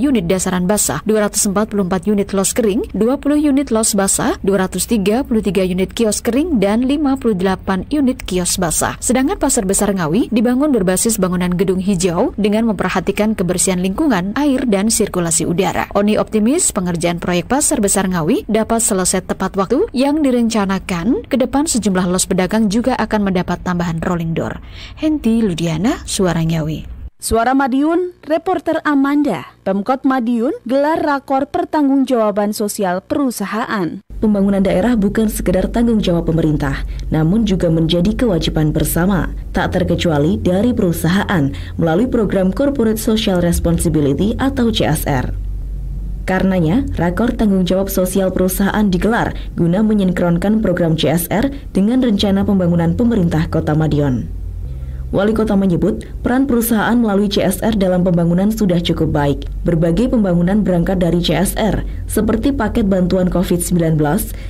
unit dasaran basah, 244 unit los kering, 20 unit los basah, 233 unit kios kering, dan 58 unit kios basah. Sedangkan Pasar Besar Ngawi dibangun berbasis bangunan gedung hijau dengan memperhatikan kebersihan lingkungan, air, dan sirkulasi udara. Oni optimis pengerjaan proyek Pasar Besar Ngawi dapat selesai tepat waktu yang direncanakan. Ke depan sejumlah los pedagang juga akan mendapat tambahan rolling door. Henti Ludiana, Suara Ngawi. Suara Madiun, reporter Amanda. Pemkot Madiun gelar rakor pertanggungjawaban sosial perusahaan. Pembangunan daerah bukan sekedar tanggung jawab pemerintah, namun juga menjadi kewajiban bersama, tak terkecuali dari perusahaan melalui program Corporate Social Responsibility atau CSR. Karenanya, rakor tanggung jawab sosial perusahaan digelar guna menyinkronkan program CSR dengan rencana pembangunan pemerintah Kota Madiun. Wali Kota menyebut peran perusahaan melalui CSR dalam pembangunan sudah cukup baik. Berbagai pembangunan berangkat dari CSR, seperti paket bantuan COVID-19,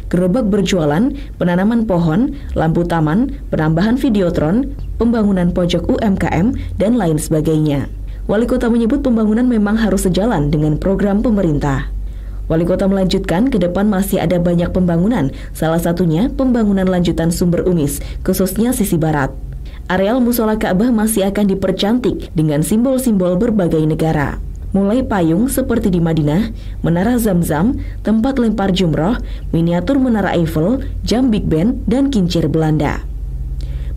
gerobak berjualan, penanaman pohon, lampu taman, penambahan videotron, pembangunan pojok UMKM, dan lain sebagainya. Wali Kota menyebut pembangunan memang harus sejalan dengan program pemerintah. Wali Kota melanjutkan, ke depan masih ada banyak pembangunan, salah satunya pembangunan lanjutan Sumber Umis, khususnya sisi barat. Areal Musola Ka'bah masih akan dipercantik dengan simbol-simbol berbagai negara. Mulai payung seperti di Madinah, Menara Zamzam, tempat lempar jumroh, miniatur Menara Eiffel, jam Big Ben, dan kincir Belanda.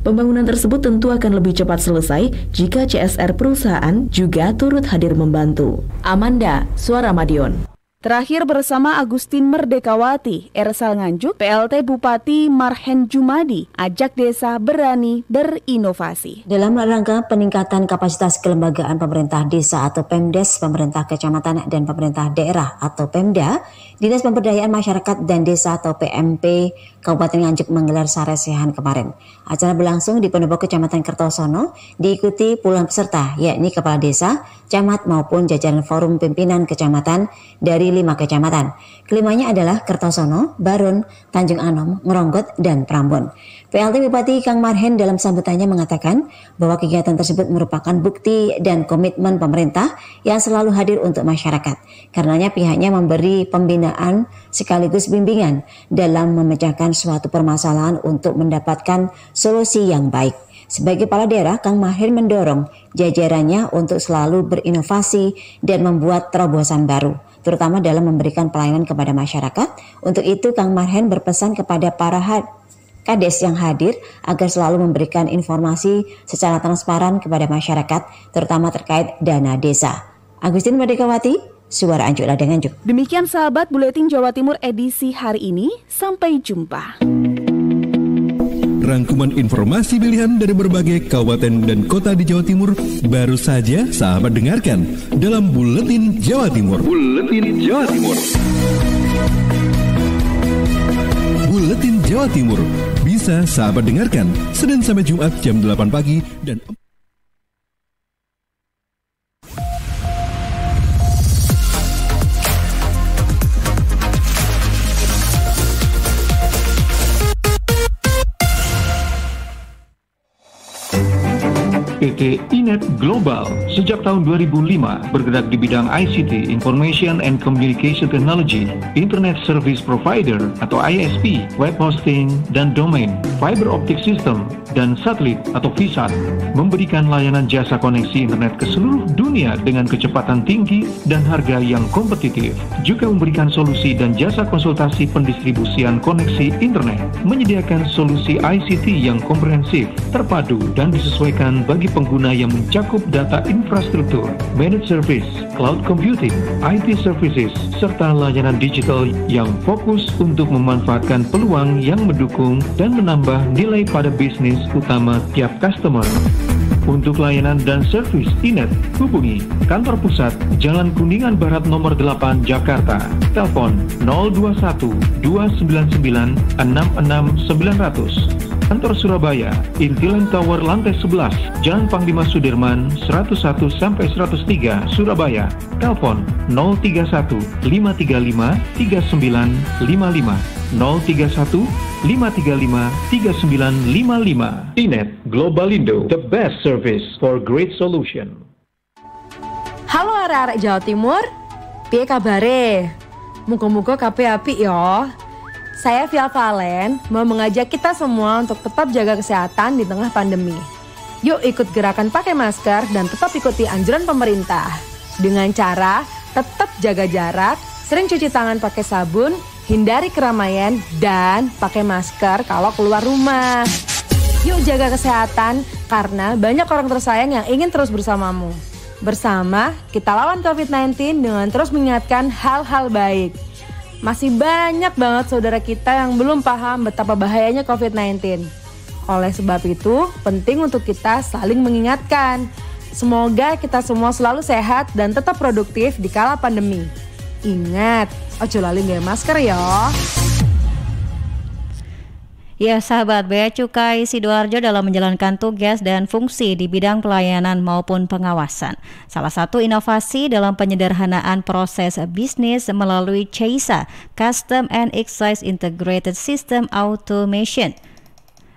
Pembangunan tersebut tentu akan lebih cepat selesai jika CSR perusahaan juga turut hadir membantu. Amanda, Suara Madiun. Terakhir bersama Agustin Merdekawati, Ersal Nganjuk, PLT Bupati Marhen Jumadi, ajak desa berani berinovasi. Dalam rangka peningkatan kapasitas kelembagaan pemerintah desa atau Pemdes, pemerintah kecamatan dan pemerintah daerah atau Pemda, Dinas Pemberdayaan Masyarakat dan Desa atau PMP Kabupaten Nganjuk menggelar saresehan kemarin. Acara berlangsung di Pendopo Kecamatan Kertosono, diikuti puluhan peserta, yakni kepala desa, camat maupun jajaran forum pimpinan kecamatan dari 5 kecamatan. Kelimanya adalah Kertosono, Baron, Tanjung Anom, Ngeronggot, dan Prambon. PLT Bupati Kang Marhen dalam sambutannya mengatakan bahwa kegiatan tersebut merupakan bukti dan komitmen pemerintah yang selalu hadir untuk masyarakat. Karenanya pihaknya memberi pembinaan sekaligus bimbingan dalam memecahkan suatu permasalahan untuk mendapatkan solusi yang baik. Sebagai kepala daerah, Kang Marhen mendorong jajarannya untuk selalu berinovasi dan membuat terobosan baru, terutama dalam memberikan pelayanan kepada masyarakat. Untuk itu, Kang Marhen berpesan kepada para Kades yang hadir agar selalu memberikan informasi secara transparan kepada masyarakat, terutama terkait dana desa. Agustin Merdekawati, Suara Anjuk Ladang Anjuk. Demikian sahabat Buletin Jawa Timur edisi hari ini. Sampai jumpa. Rangkuman informasi pilihan dari berbagai kabupaten dan kota di Jawa Timur baru saja sahabat dengarkan dalam Buletin Jawa Timur. Buletin Jawa Timur. Buletin Jawa Timur bisa sahabat dengarkan Senin sampai Jumat jam 8 pagi dan PT Inet Global sejak tahun 2005 bergerak di bidang ICT, Information and Communication Technology, Internet Service Provider atau ISP, web hosting dan domain, fiber optic system dan satelit atau VSAT, memberikan layanan jasa koneksi internet ke seluruh dunia dengan kecepatan tinggi dan harga yang kompetitif. Juga memberikan solusi dan jasa konsultasi pendistribusian koneksi internet, menyediakan solusi ICT yang komprehensif, terpadu dan disesuaikan bagi pengguna yang mencakup data infrastruktur, managed service, cloud computing, IT services, serta layanan digital yang fokus untuk memanfaatkan peluang yang mendukung dan menambah nilai pada bisnis utama tiap customer. Untuk layanan dan servis Inet, hubungi kantor pusat Jalan Kuningan Barat nomor 8 Jakarta. Telepon 021 299 66900. Kantor Surabaya, Intiland Tower lantai 11, Jalan Panglima Sudirman 101 sampai 103 Surabaya. Telepon 031 535 3955. 031 535 3955. Inet Globalindo, the best service for great solution. Halo arek-arek Jawa Timur, piye kabare? Muga-muga kabeh apik ya. Saya Via Valen mau mengajak kita semua untuk tetap jaga kesehatan di tengah pandemi. Yuk ikut gerakan pakai masker dan tetap ikuti anjuran pemerintah. Dengan cara tetap jaga jarak, sering cuci tangan pakai sabun, hindari keramaian, dan pakai masker kalau keluar rumah. Yuk jaga kesehatan karena banyak orang tersayang yang ingin terus bersamamu. Bersama, kita lawan COVID-19 dengan terus mengingatkan hal-hal baik. Masih banyak banget saudara kita yang belum paham betapa bahayanya COVID-19. Oleh sebab itu, penting untuk kita saling mengingatkan. Semoga kita semua selalu sehat dan tetap produktif di kala pandemi. Ingat, ojo lali nggawe masker ya. Ya sahabat, Bea Cukai Sidoarjo dalam menjalankan tugas dan fungsi di bidang pelayanan maupun pengawasan. Salah satu inovasi dalam penyederhanaan proses bisnis melalui CEISA, Custom and Excise Integrated System Automation.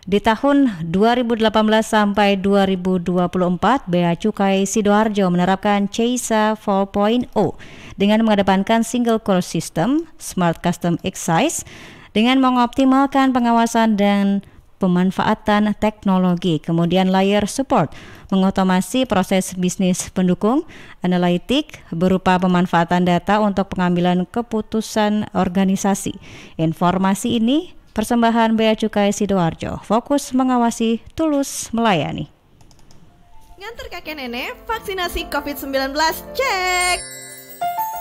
Di tahun 2018 sampai 2024, Bea Cukai Sidoarjo menerapkan CEISA 4.0 dengan mengedepankan single core system, smart custom excise, dengan mengoptimalkan pengawasan dan pemanfaatan teknologi, kemudian layer support, mengotomasi proses bisnis pendukung, analitik berupa pemanfaatan data untuk pengambilan keputusan organisasi. Informasi ini persembahan Bea Cukai Sidoarjo, fokus mengawasi, tulus melayani. Nganter kakek nenek vaksinasi COVID-19, cek!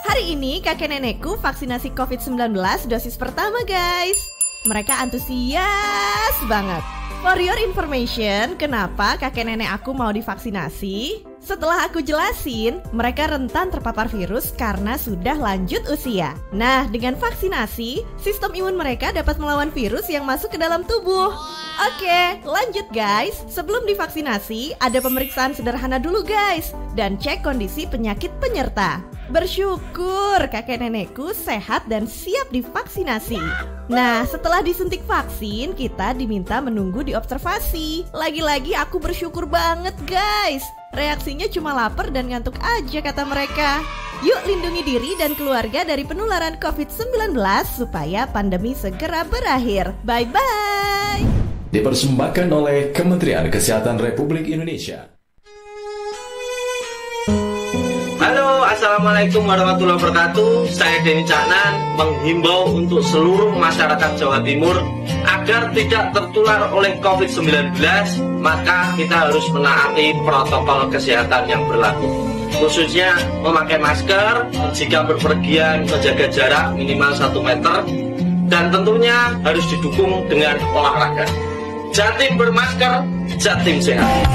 Hari ini kakek nenekku vaksinasi COVID-19 dosis pertama guys. Mereka antusias banget. For your information, kenapa kakek nenek aku mau divaksinasi? Setelah aku jelasin, mereka rentan terpapar virus karena sudah lanjut usia. Nah, dengan vaksinasi, sistem imun mereka dapat melawan virus yang masuk ke dalam tubuh. Oke, lanjut guys. Sebelum divaksinasi, ada pemeriksaan sederhana dulu guys, dan cek kondisi penyakit penyerta. Bersyukur kakek nenekku sehat dan siap divaksinasi. Nah, setelah disuntik vaksin, kita diminta menunggu di observasi. Lagi-lagi aku bersyukur banget guys. Reaksinya cuma lapar dan ngantuk aja kata mereka. Yuk lindungi diri dan keluarga dari penularan COVID-19 supaya pandemi segera berakhir. Bye-bye. Dipersembahkan oleh Kementerian Kesehatan Republik Indonesia. Halo, Assalamualaikum warahmatullahi wabarakatuh. Saya Denny Caknan menghimbau untuk seluruh masyarakat Jawa Timur agar tidak tertular oleh COVID-19, maka kita harus menaati protokol kesehatan yang berlaku. Khususnya memakai masker, jika berpergian menjaga jarak minimal 1 meter, dan tentunya harus didukung dengan olahraga. Jatim bermasker, Jatim sehat.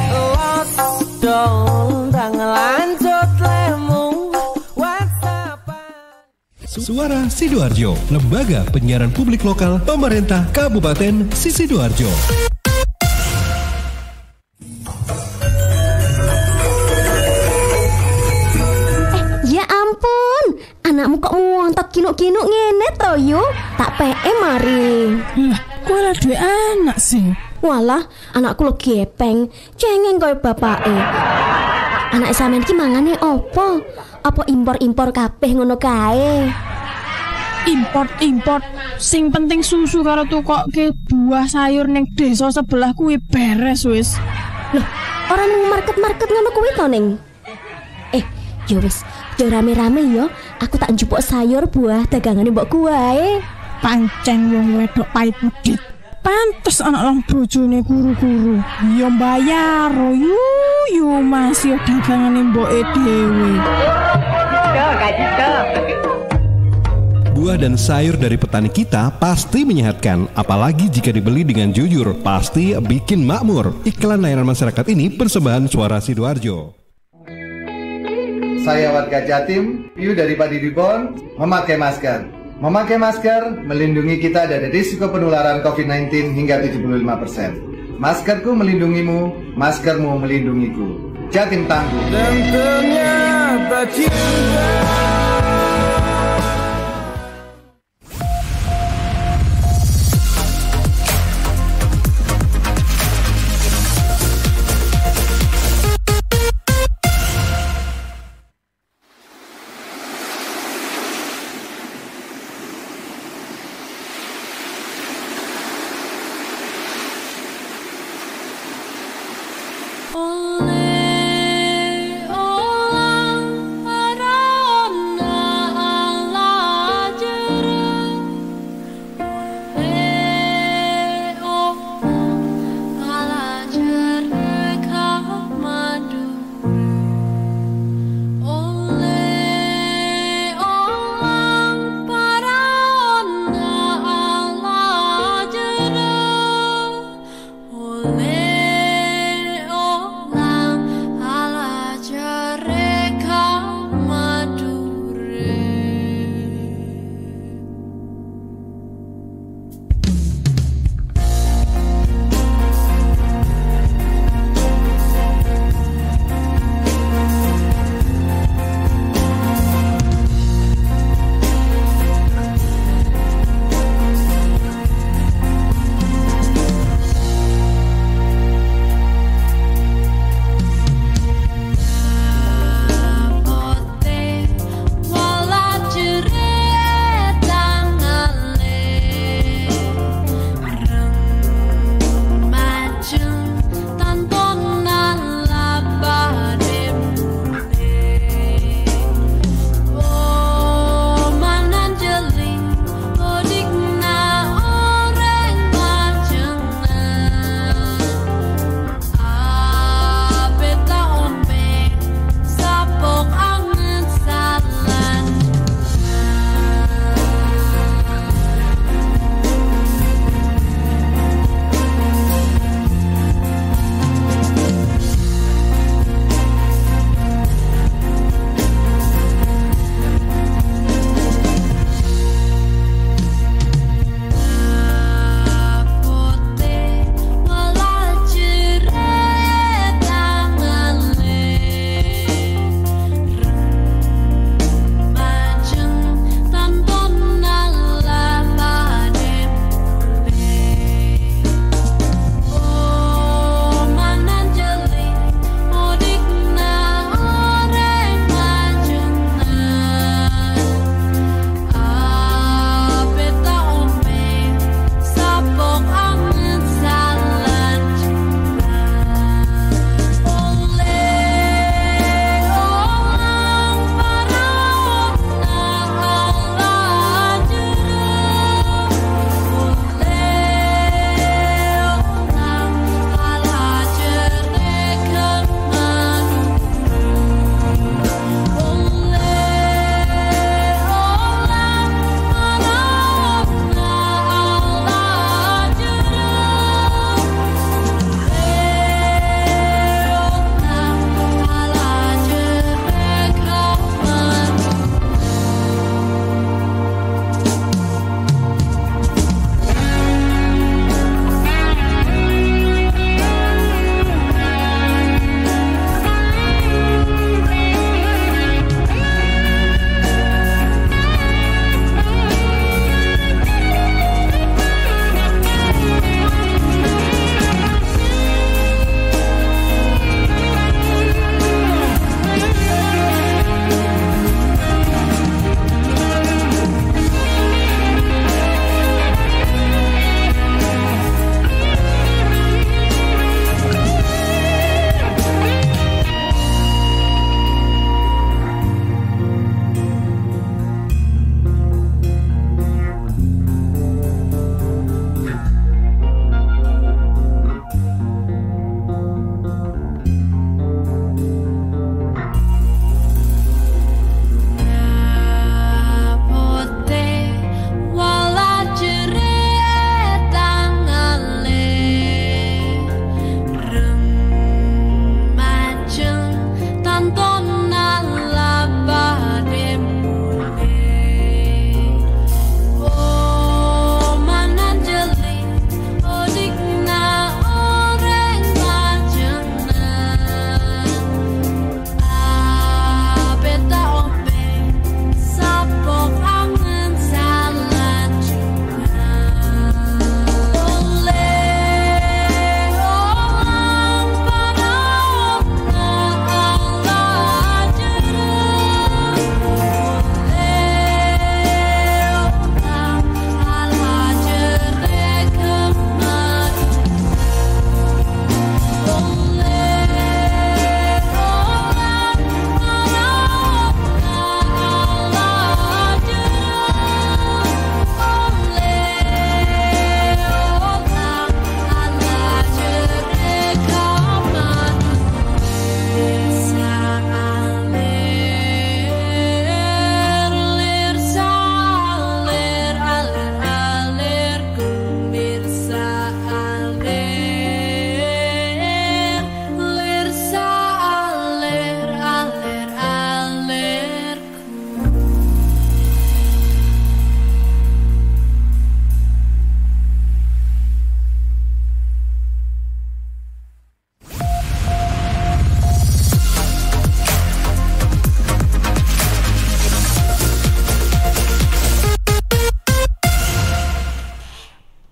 Suara Sidoarjo, lembaga penyiaran publik lokal pemerintah Kabupaten Sidoarjo. Ya ampun, anakmu kok montok kinuk-kinuk ngene to yo? Tak PM mari. Lah, kowe lah duwe anak sih. Walah, anakku lo gepeng, cengeng koyo bapake. Anak sampean ki mangane opo? Apa impor-impor kabeh ngono kae? Import, sing penting susu karo tukokke buah sayur ning desa sebelah kuwi beres wis. Loh, ora nang market-market ngono kuwi to ning. Yo wis, yo rame-rame yo. Aku tak njupuk sayur buah dagangane mbokku wae. Pancen wong wedok pait medhit. Pantes anak lang bojone guru-guru. Yo bayar yu Mas yo dagangane mboke dhewe. Buah dan sayur dari petani kita pasti menyehatkan, apalagi jika dibeli dengan jujur, pasti bikin makmur. Iklan layanan masyarakat ini persembahan Suara Sidoarjo. Saya warga Jatim, Piu dari Padi Ribon, memakai masker. Memakai masker melindungi kita dari risiko penularan COVID-19 hingga 75%. Maskerku melindungimu, maskermu melindungiku. Jatim tangguh. Dan ternyata cinta.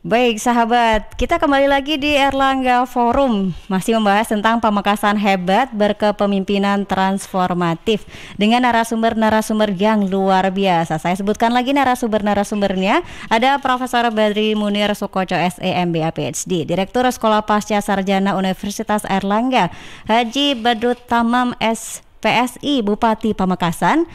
Baik sahabat, kita kembali lagi di Erlangga Forum. Masih membahas tentang Pamekasan hebat berkepemimpinan transformatif dengan narasumber-narasumber yang luar biasa. Saya sebutkan lagi narasumber-narasumbernya. Ada Profesor Badri Munir Sukoco SE MBA PhD, Direktur Sekolah Pasca Sarjana Universitas Erlangga, Haji Badrut Tamam SPSI Bupati Pamekasan,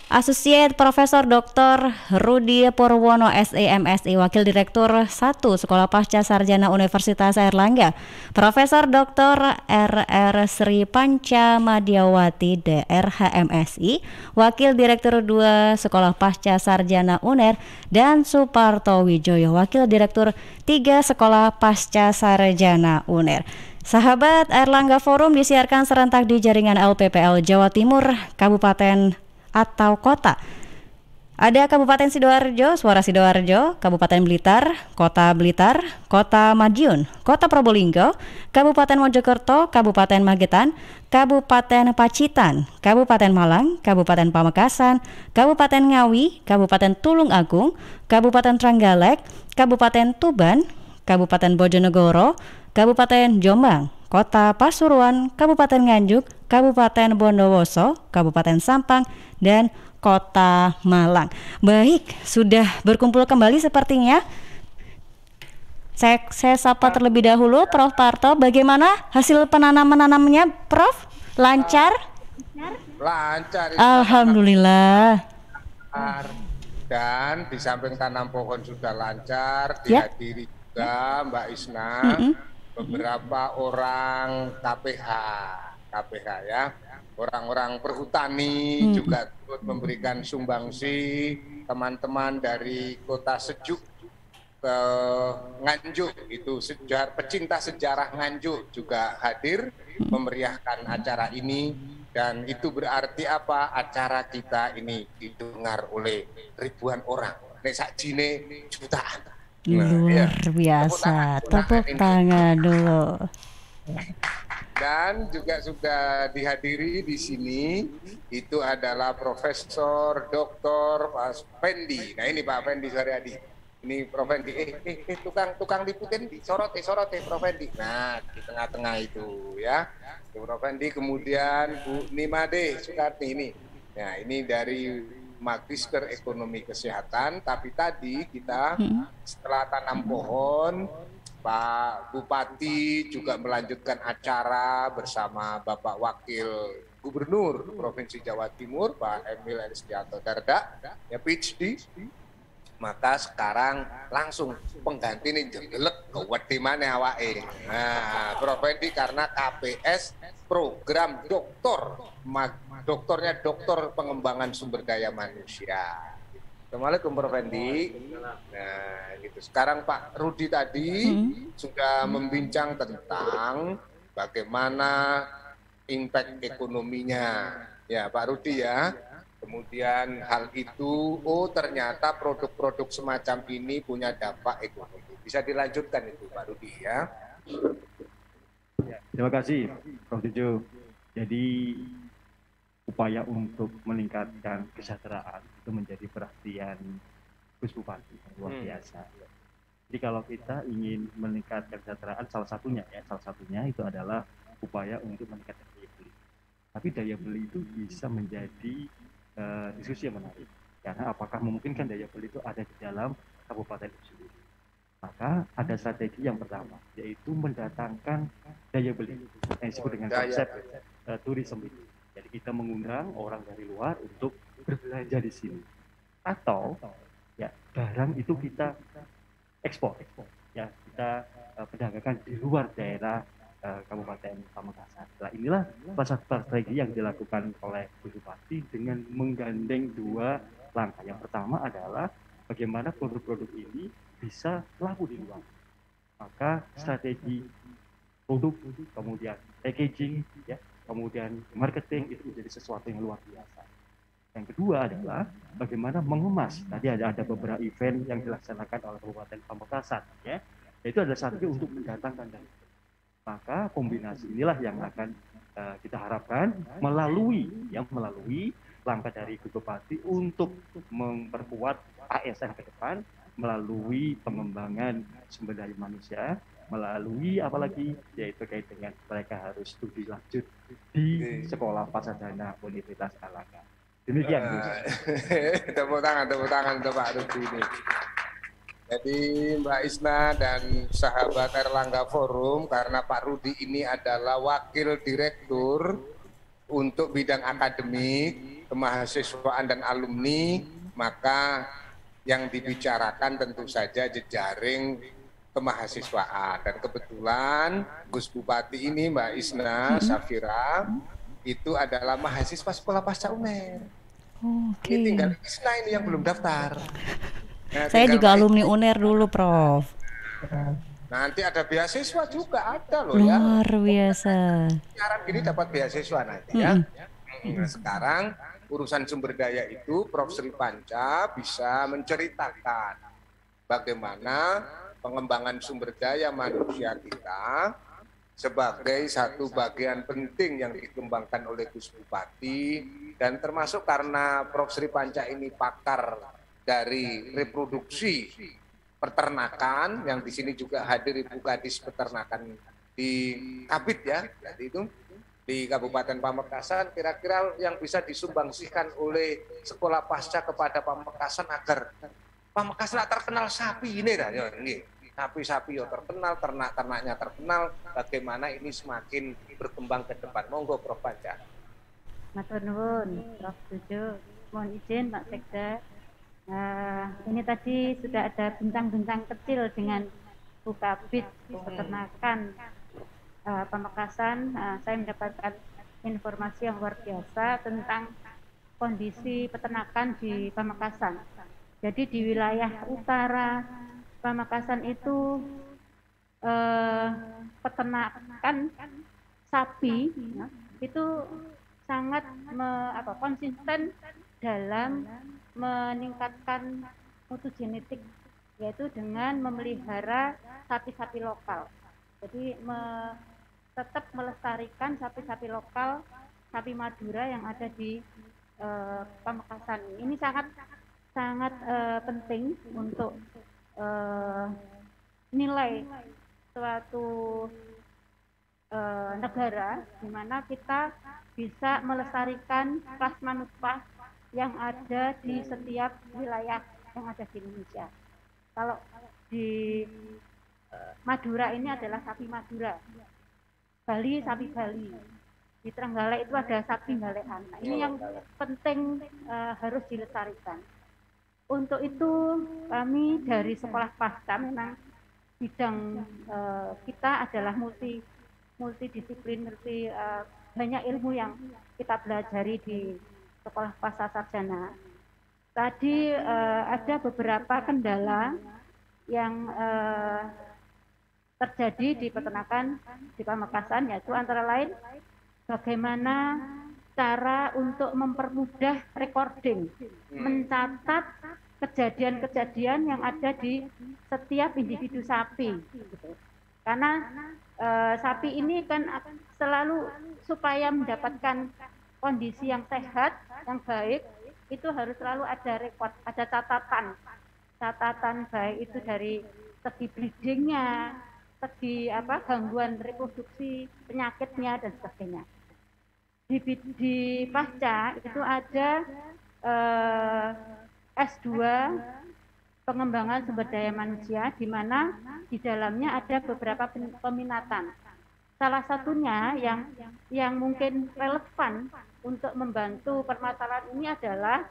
Associate Profesor Dr. Rudi Purwono SEMSI, Wakil Direktur 1 Sekolah Pasca Sarjana Universitas Erlangga, Profesor Dr. RR Sri Panca Madiawati DR HMSI, Wakil Direktur 2 Sekolah Pasca Sarjana UNER, dan Suparto Wijoyo, Wakil Direktur 3 Sekolah Pasca Sarjana UNER. Sahabat, Erlangga Forum disiarkan serentak di jaringan LPPL Jawa Timur, Kabupaten atau kota. Ada Kabupaten Sidoarjo, Suara Sidoarjo, Kabupaten Blitar, Kota Madiun, Kota Probolinggo, Kabupaten Mojokerto, Kabupaten Magetan, Kabupaten Pacitan, Kabupaten Malang, Kabupaten Pamekasan, Kabupaten Ngawi, Kabupaten Tulung Agung, Kabupaten Trenggalek, Kabupaten Tuban, Kabupaten Bojonegoro, Kabupaten Jombang, Kota Pasuruan, Kabupaten Nganjuk, Kabupaten Bondowoso, Kabupaten Sampang, dan Kota Malang. Baik, sudah berkumpul kembali sepertinya. Saya sapa terlebih dahulu Prof. Parto. Bagaimana hasil penanamnya, Prof? Lancar? Lancar. Alhamdulillah. Dan di samping tanam pohon sudah lancar, dihadiri juga Mbak Isna, beberapa orang KPH ya, orang-orang perhutani juga turut memberikan sumbangsi, teman-teman dari Kota Sejuk ke Nganjuk, itu pecinta sejarah Nganjuk juga hadir memeriahkan acara ini, dan itu berarti apa? Acara kita ini didengar oleh ribuan orang, sakjine jutaan. Luar biasa, tepuk tangan dulu. Dan juga sudah dihadiri di sini itu adalah Profesor Dr. Pak Fendi. Nah ini Pak Fendi Suryadi. Ini Prof Fendi. Tukang liputin sorot Prof Fendi. Nah di tengah-tengah itu ya. Prof Fendi, kemudian Bu Nimade Sukarti ini. Nah ini dari Magister Ekonomi Kesehatan. Tapi tadi kita setelah tanam pohon, Pak Bupati juga melanjutkan acara bersama Bapak Wakil Gubernur Provinsi Jawa Timur, Pak Emil Elistianto Dardak, ya PhD. Maka sekarang langsung pengganti ini jelek kewet di mana awake. Nah, Prof Fendi karena KPS program doktornya doktor pengembangan sumber daya manusia. Assalamualaikum Prof Fendi. Nah, gitu. Sekarang Pak Rudi tadi sudah membincang tentang bagaimana impact ekonominya. Ya, Pak Rudi ya. Kemudian hal itu, ternyata produk-produk semacam ini punya dampak ekonomi. Bisa dilanjutkan itu Pak Rudi ya. Terima kasih Prof Jojo. Jadi upaya untuk meningkatkan kesejahteraan itu menjadi perhatian Gus Bupati luar biasa. Jadi kalau kita ingin meningkatkan kesejahteraan, salah satunya itu adalah upaya untuk meningkatkan daya beli. Tapi daya beli itu bisa menjadi diskusi yang menarik, karena apakah memungkinkan daya beli itu ada di dalam kabupaten itu sendiri. Maka ada strategi yang pertama, yaitu mendatangkan daya beli yang disebut dengan konsep tourism itu. Jadi kita mengundang orang dari luar untuk berbelanja di sini, atau ya barang itu kita ekspor, ya kita perdagangkan di luar daerah Kabupaten Pamekasan. Nah inilah salah satu strategi yang dilakukan oleh Bu Bupati dengan menggandeng dua langkah. Yang pertama adalah bagaimana produk-produk ini bisa laku di luar. Maka strategi produk, kemudian packaging, ya, kemudian marketing itu menjadi sesuatu yang luar biasa. Yang kedua adalah bagaimana mengemas. Tadi ada beberapa event yang dilaksanakan oleh Kabupaten Pamekasan, ya. Itu adalah strategi untuk mendatangkan dana. Maka kombinasi inilah yang akan kita harapkan melalui langkah dari Bupati untuk memperkuat ASN ke depan, melalui pengembangan sumber daya manusia, melalui apalagi yaitu terkait dengan mereka harus studi lanjut di Sekolah Pasarjana Universitas Erlangga. Demikian, Gus. Tepuk tangan untuk Pak Rudi ini. Jadi Mbak Isna dan sahabat Erlangga Forum, karena Pak Rudi ini adalah wakil direktur untuk bidang akademik, kemahasiswaan dan alumni, maka yang dibicarakan tentu saja jejaring kemahasiswaan. Dan kebetulan Gus Bupati ini Mbak Isna Safira itu adalah mahasiswa Sekolah Pasca UNER. Ini tinggal Isna ini yang belum daftar. Nah, saya juga alumni UNER dulu, Prof. Nanti ada beasiswa juga ada loh ya. Luar biasa. Siaran gini dapat beasiswa nanti ya. Nah, sekarang urusan sumber daya itu Prof. Sri Panca bisa menceritakan bagaimana pengembangan sumber daya manusia kita sebagai satu bagian penting yang dikembangkan oleh Gus Bupati, dan termasuk karena Prof. Sri Panca ini pakar dari reproduksi peternakan, yang di sini juga hadir Ibu Kadis Peternakan di Kabit ya, jadi itu di Kabupaten Pamekasan. Kira-kira yang bisa disumbangsikan oleh Sekolah Pasca kepada Pamekasan agar Pamekasan terkenal sapi ini dah ya, ini. Sapi-sapi yo terkenal, ternak-ternaknya terkenal, bagaimana ini semakin berkembang ke depan. Monggo Prof. Panca. Matur nuwun, Prof. Setuju. Mohon izin Pak Sekda. Ini tadi sudah ada bincang-bincang kecil dengan Bu Kabid Peternakan Pamekasan. Saya mendapatkan informasi yang luar biasa tentang kondisi peternakan di Pamekasan. Jadi di wilayah utara Pamekasan itu peternakan sapi ya, itu sangat konsisten dalam meningkatkan mutu genetik, yaitu dengan memelihara sapi-sapi lokal. Jadi tetap melestarikan sapi-sapi lokal, sapi Madura yang ada di Pamekasan. Ini sangat penting untuk nilai suatu negara di mana kita bisa melestarikan plasma yang ada di setiap wilayah yang ada di Indonesia. Kalau di Madura ini adalah sapi Madura, Bali sapi Bali, di Trenggalek itu ada sapi Galekan. Nah, ini yang penting harus dilestarikan. Untuk itu kami dari Sekolah Pasca memang bidang kita adalah multidisiplin, banyak ilmu yang kita pelajari di Sekolah Pasca Sarjana. Tadi ada beberapa kendala yang terjadi di peternakan di Pamekasan, yaitu antara lain bagaimana cara untuk mempermudah recording, mencatat kejadian-kejadian yang ada di setiap individu sapi. Gitu. Karena sapi ini kan selalu supaya mendapatkan kondisi yang sehat, yang baik, itu harus selalu ada record, ada catatan baik itu dari segi breedingnya, segi gangguan reproduksi, penyakitnya dan sebagainya. Di Pasca itu ada S2 pengembangan sumber daya manusia, di mana di dalamnya ada beberapa peminatan. Salah satunya yang mungkin relevan untuk membantu permasalahan ini adalah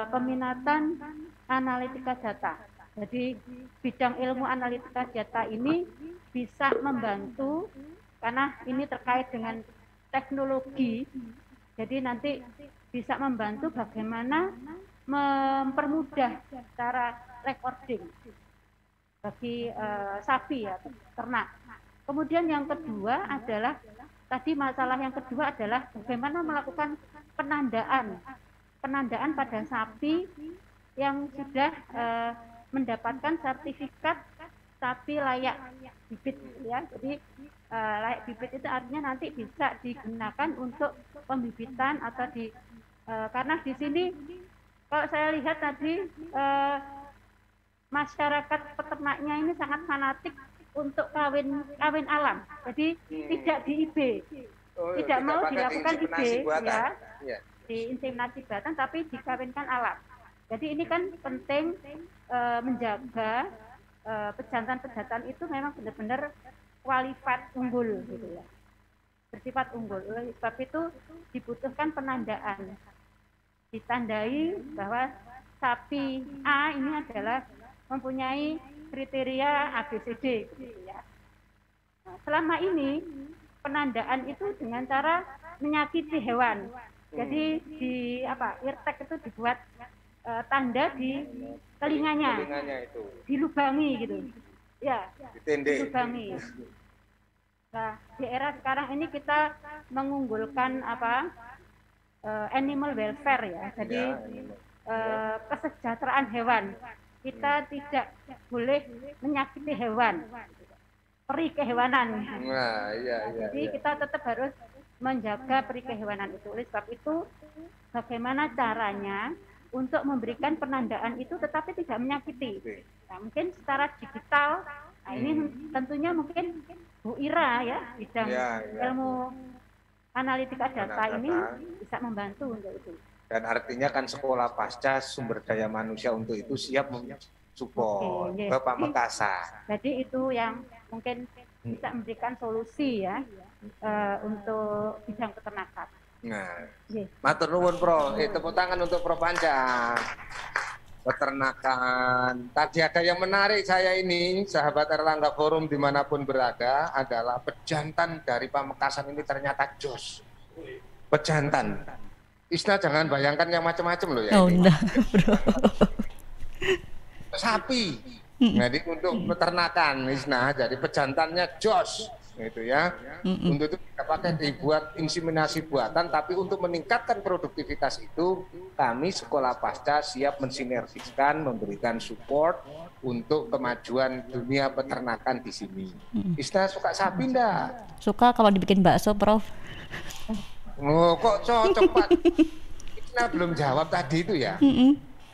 peminatan analitika data. Jadi bidang ilmu analitika data ini bisa membantu karena ini terkait dengan teknologi, jadi nanti bisa membantu bagaimana mempermudah cara recording bagi sapi ya, ternak. Kemudian yang kedua adalah masalah yang kedua adalah bagaimana melakukan penandaan pada sapi yang sudah mendapatkan sertifikat sapi layak bibit ya. Jadi layak bibit itu artinya nanti bisa digunakan untuk pembibitan atau karena di sini kalau saya lihat tadi masyarakat peternaknya ini sangat fanatik untuk kawin alam. Jadi tidak di IB. Tidak mau dilakukan IB ya. Diinseminasi buatan tapi dikawinkan alam. Jadi ini kan penting menjaga pejantan-pejantan itu memang benar-benar kualitas unggul gitu ya. Bersifat unggul. Oleh sebab itu dibutuhkan penandaan. Ditandai bahwa sapi A ini adalah mempunyai kriteria ABCD gitu ya. Nah, selama ini penandaan itu dengan cara menyakiti hewan. Jadi di irtek itu dibuat tanda di telinganya itu. Dilubangi gitu. Ya, dilubangi. Nah, di era sekarang ini kita mengunggulkan animal welfare ya. Jadi kesejahteraan hewan. Kita tidak boleh menyakiti hewan. Peri kehewanan. Nah, Jadi kita tetap harus menjaga peri kehewanan itu. Oleh sebab itu, bagaimana caranya untuk memberikan penandaan itu tetapi tidak menyakiti. Nah, mungkin secara digital, nah ini tentunya mungkin Bu Ira ya, bidang ilmu analitika data ini bisa membantu untuk itu. Dan artinya kan sekolah pasca sumber daya manusia untuk itu siap support Bapak Makassar. Jadi itu yang mungkin bisa memberikan solusi ya untuk bidang peternakan. Nah, matur nuwun Pro. Tepuk tangan untuk Prof Panca. Peternakan. Tadi ada yang menarik saya ini, sahabat Erlangga Forum dimanapun berada, adalah pejantan dari Pamekasan ini ternyata jos. Pejantan. Isna jangan bayangkan yang macam-macam loh ya. Oh, enggak, Bro. Sapi. Jadi untuk peternakan Isna, jadi pejantannya jos. Gitu ya. Untuk itu kita pakai dibuat inseminasi buatan, tapi untuk meningkatkan produktivitas itu kami sekolah pasca siap mensinergiskan, memberikan support untuk kemajuan dunia peternakan di sini. Isna suka sapi enggak? Suka kalau dibikin bakso, Prof. Oh, kok cocok Pak? Isna belum jawab tadi itu ya.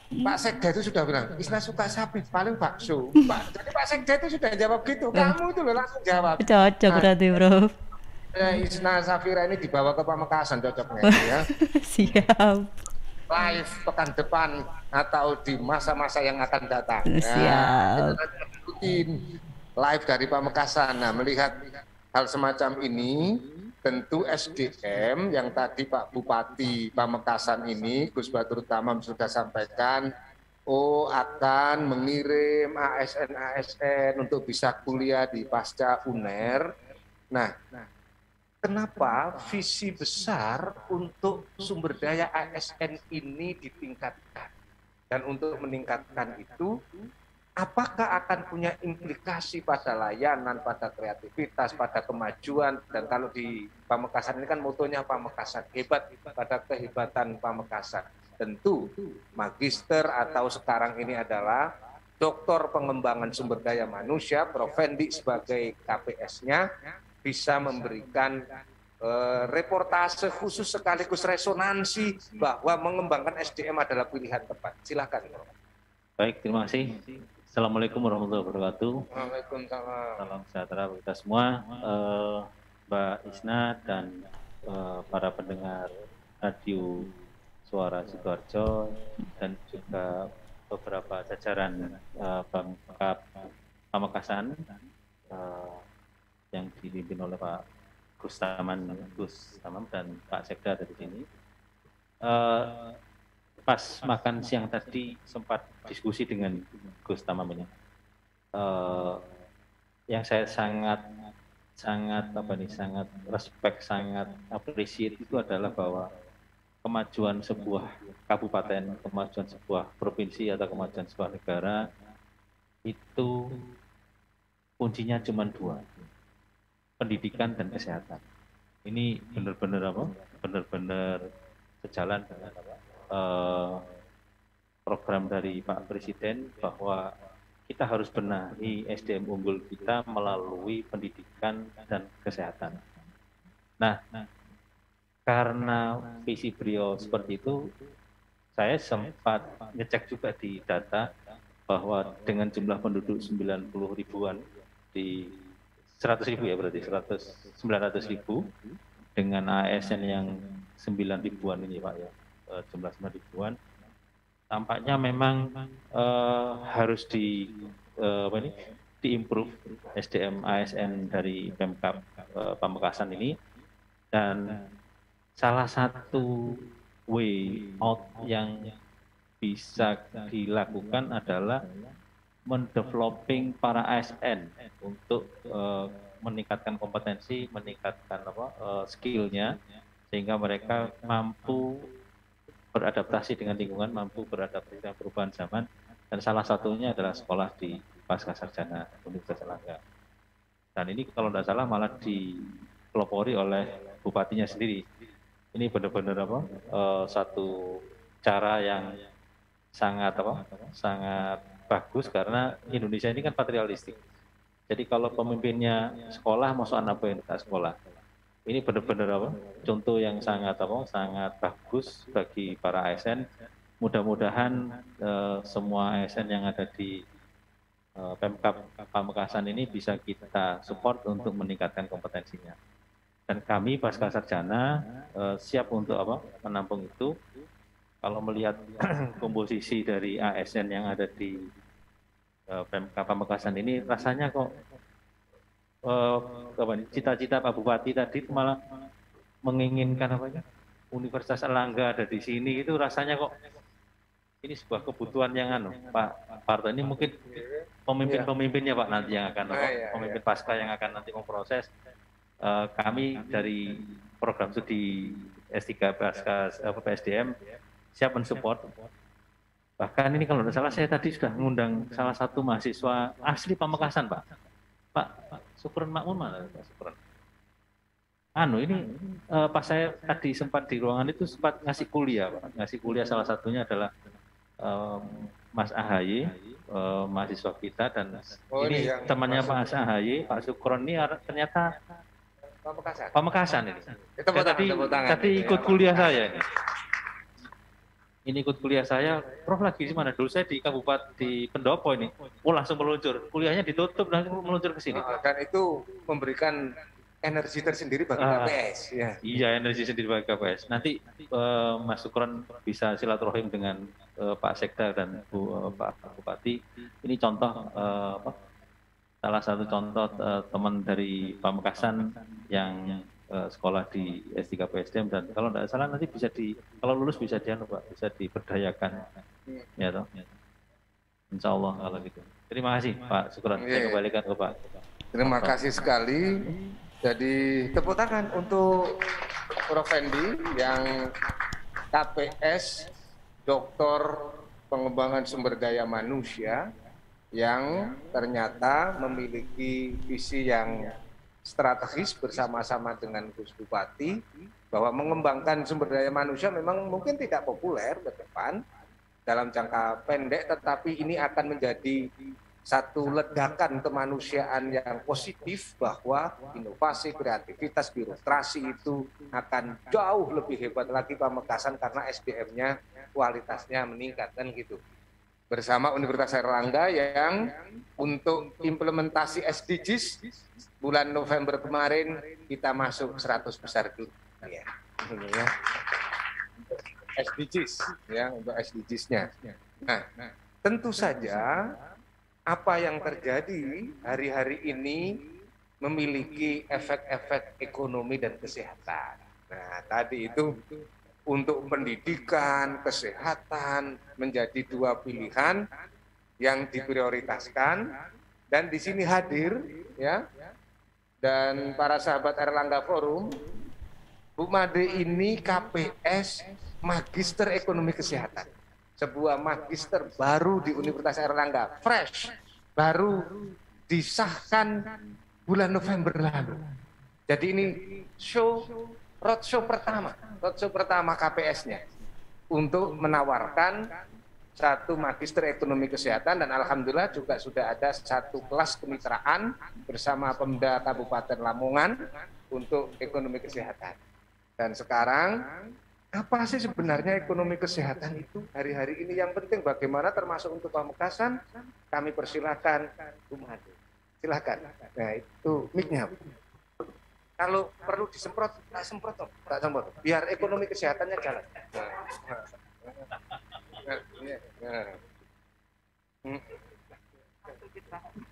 Pak Sekda itu sudah bilang, Isna suka sapi, paling bakso. Jadi Pak Sekda itu sudah jawab gitu. Kamu itu loh langsung jawab. Cocok berarti, Bro. Isna Safira ini dibawa ke Pamekasan cocoknya ya. Siap. Live pekan depan atau di masa-masa yang akan datang. Siap. Kita ikutin live dari Pamekasan. Nah, melihat hal semacam ini, tentu SDM yang tadi Pak Bupati Pamekasan ini, Gus Batur Tamam sudah sampaikan, akan mengirim ASN untuk bisa kuliah di pasca UNER. Nah, kenapa visi besar untuk sumber daya ASN ini ditingkatkan? Dan untuk meningkatkan itu, apakah akan punya implikasi pada layanan, pada kreativitas, pada kemajuan? Dan kalau di Pamekasan ini kan motonya Pamekasan hebat, pada kehebatan Pamekasan. Tentu magister atau sekarang ini adalah Doktor Pengembangan Sumber Daya Manusia, Prof. Fendi sebagai KPS-nya bisa memberikan reportase khusus sekaligus resonansi bahwa mengembangkan SDM adalah pilihan tepat. Silakan. Baik, terima kasih. Assalamualaikum warahmatullahi wabarakatuh. Waalaikumsalam. Salam sejahtera bagi kita semua, Mbak Isna dan para pendengar radio Suara Sidoarjo dan juga beberapa jajaran Pemkab Pamekasan yang dipimpin oleh Pak Gus Tamam dan Pak Sekda dari sini. Pas makan siang tadi sempat diskusi dengan Gus Tamam ini. Yang saya sangat respect, sangat appreciate itu adalah bahwa kemajuan sebuah kabupaten, kemajuan sebuah provinsi atau kemajuan sebuah negara itu kuncinya cuma dua, pendidikan dan kesehatan. Ini benar-benar sejalan dengan program dari Pak Presiden bahwa kita harus benahi SDM unggul kita melalui pendidikan dan kesehatan. Nah, karena visi beliau seperti itu, saya sempat ngecek juga di data bahwa dengan jumlah penduduk 90 ribuan di 100 ribu ya berarti 900 ribu dengan ASN yang 9 ribuan ini Pak ya, jumlah 9 ribuan, tampaknya memang harus diimprove SDM ASN dari Pemkab Pamekasan ini, dan salah satu way out yang bisa dilakukan adalah mendeveloping para ASN untuk meningkatkan kompetensi, meningkatkan skillnya, sehingga mereka mampu beradaptasi dengan lingkungan, mampu beradaptasi dengan perubahan zaman, dan salah satunya adalah sekolah di Pascasarjana Universitas Erlangga. Dan ini kalau tidak salah malah dipelopori oleh bupatinya sendiri. Ini benar-benar satu cara yang sangat bagus, karena Indonesia ini kan patrialistik. Jadi kalau pemimpinnya sekolah, masuk anak yang tidak sekolah. Ini benar-benar contoh yang sangat bagus bagi para ASN. Mudah-mudahan semua ASN yang ada di Pemkab Pamekasan ini bisa kita support untuk meningkatkan kompetensinya. Dan kami Pascasarjana siap untuk menampung itu. Kalau melihat komposisi dari ASN yang ada di Pemkab Pamekasan ini, rasanya kok cita-cita Pak Bupati tadi malah menginginkan Universitas Erlangga ada di sini, itu rasanya kok ini sebuah kebutuhan yang Pak Parto ini mungkin pemimpin-pemimpinnya Pak nanti yang akan pemimpin pasca yang akan nanti memproses. Kami dari program studi S3 Pasca PSDM siap mensupport. Bahkan ini kalau tidak salah saya tadi sudah mengundang salah satu mahasiswa asli Pamekasan Pak Sukron Makmun, mana Pak Sukron? Ini pas saya tadi sempat di ruangan itu sempat ngasih kuliah Pak. Ngasih kuliah salah satunya adalah Mas AHY, mahasiswa kita, dan ini temannya Mas AHY, Pak Sukron ini ternyata Pamekasan ini. Tadi ikut kuliah saya ini. Ini ikut kuliah saya, Prof lagi di mana? Dulu saya di Kabupaten di Pendopo ini. Langsung meluncur. Kuliahnya ditutup langsung meluncur ke sini. Dan itu memberikan energi tersendiri bagi KPS. Ya. Iya, energi sendiri bagi KPS. Nanti Mas Sukron bisa silaturahim dengan Pak Sekda dan Pak Bupati. Ini contoh salah satu contoh teman dari Pamekasan yang sekolah di S3 PSDM, dan kalau tidak salah nanti bisa kalau lulus bisa bisa diberdayakan, ya toh. Insya Allah kalau gitu. Terima kasih Pak Sukron. Saya kembalikan ke Pak. Terima kasih sekali. Jadi tepuk tangan untuk Prof Fendi yang KPS Doktor Pengembangan Sumber Daya Manusia, yang ternyata memiliki visi yang strategis bersama-sama dengan Gus Bupati, bahwa mengembangkan sumber daya manusia memang mungkin tidak populer ke depan dalam jangka pendek, tetapi ini akan menjadi satu ledakan kemanusiaan yang positif, bahwa inovasi, kreativitas, birokrasi itu akan jauh lebih hebat lagi Pamekasan karena SDM-nya kualitasnya meningkat, kan gitu. Bersama Universitas Erlangga yang untuk implementasi SDGs bulan November kemarin kita masuk 100 besar dunia. Ya. SDGs ya, untuk SDGs-nya. Nah, tentu saja apa yang terjadi hari-hari ini memiliki efek-efek ekonomi dan kesehatan. Nah, tadi itu untuk pendidikan, kesehatan menjadi dua pilihan yang diprioritaskan, dan di sini hadir ya, dan para sahabat Erlangga Forum, Bu Made ini KPS Magister Ekonomi Kesehatan, sebuah magister baru di Universitas Erlangga, fresh, baru disahkan bulan November lalu. Jadi ini roadshow pertama KPS-nya untuk menawarkan satu magister ekonomi kesehatan, dan alhamdulillah juga sudah ada satu kelas kemitraan bersama Pemda Kabupaten Lamongan untuk ekonomi kesehatan. Dan sekarang apa sih sebenarnya ekonomi kesehatan itu hari-hari ini yang penting bagaimana, termasuk untuk Pamekasan. Kami persilahkan Bu Made, silakan. Nah itu mic-nya. Kalau perlu disemprot, tak semprot, biar ekonomi kesehatannya jalan.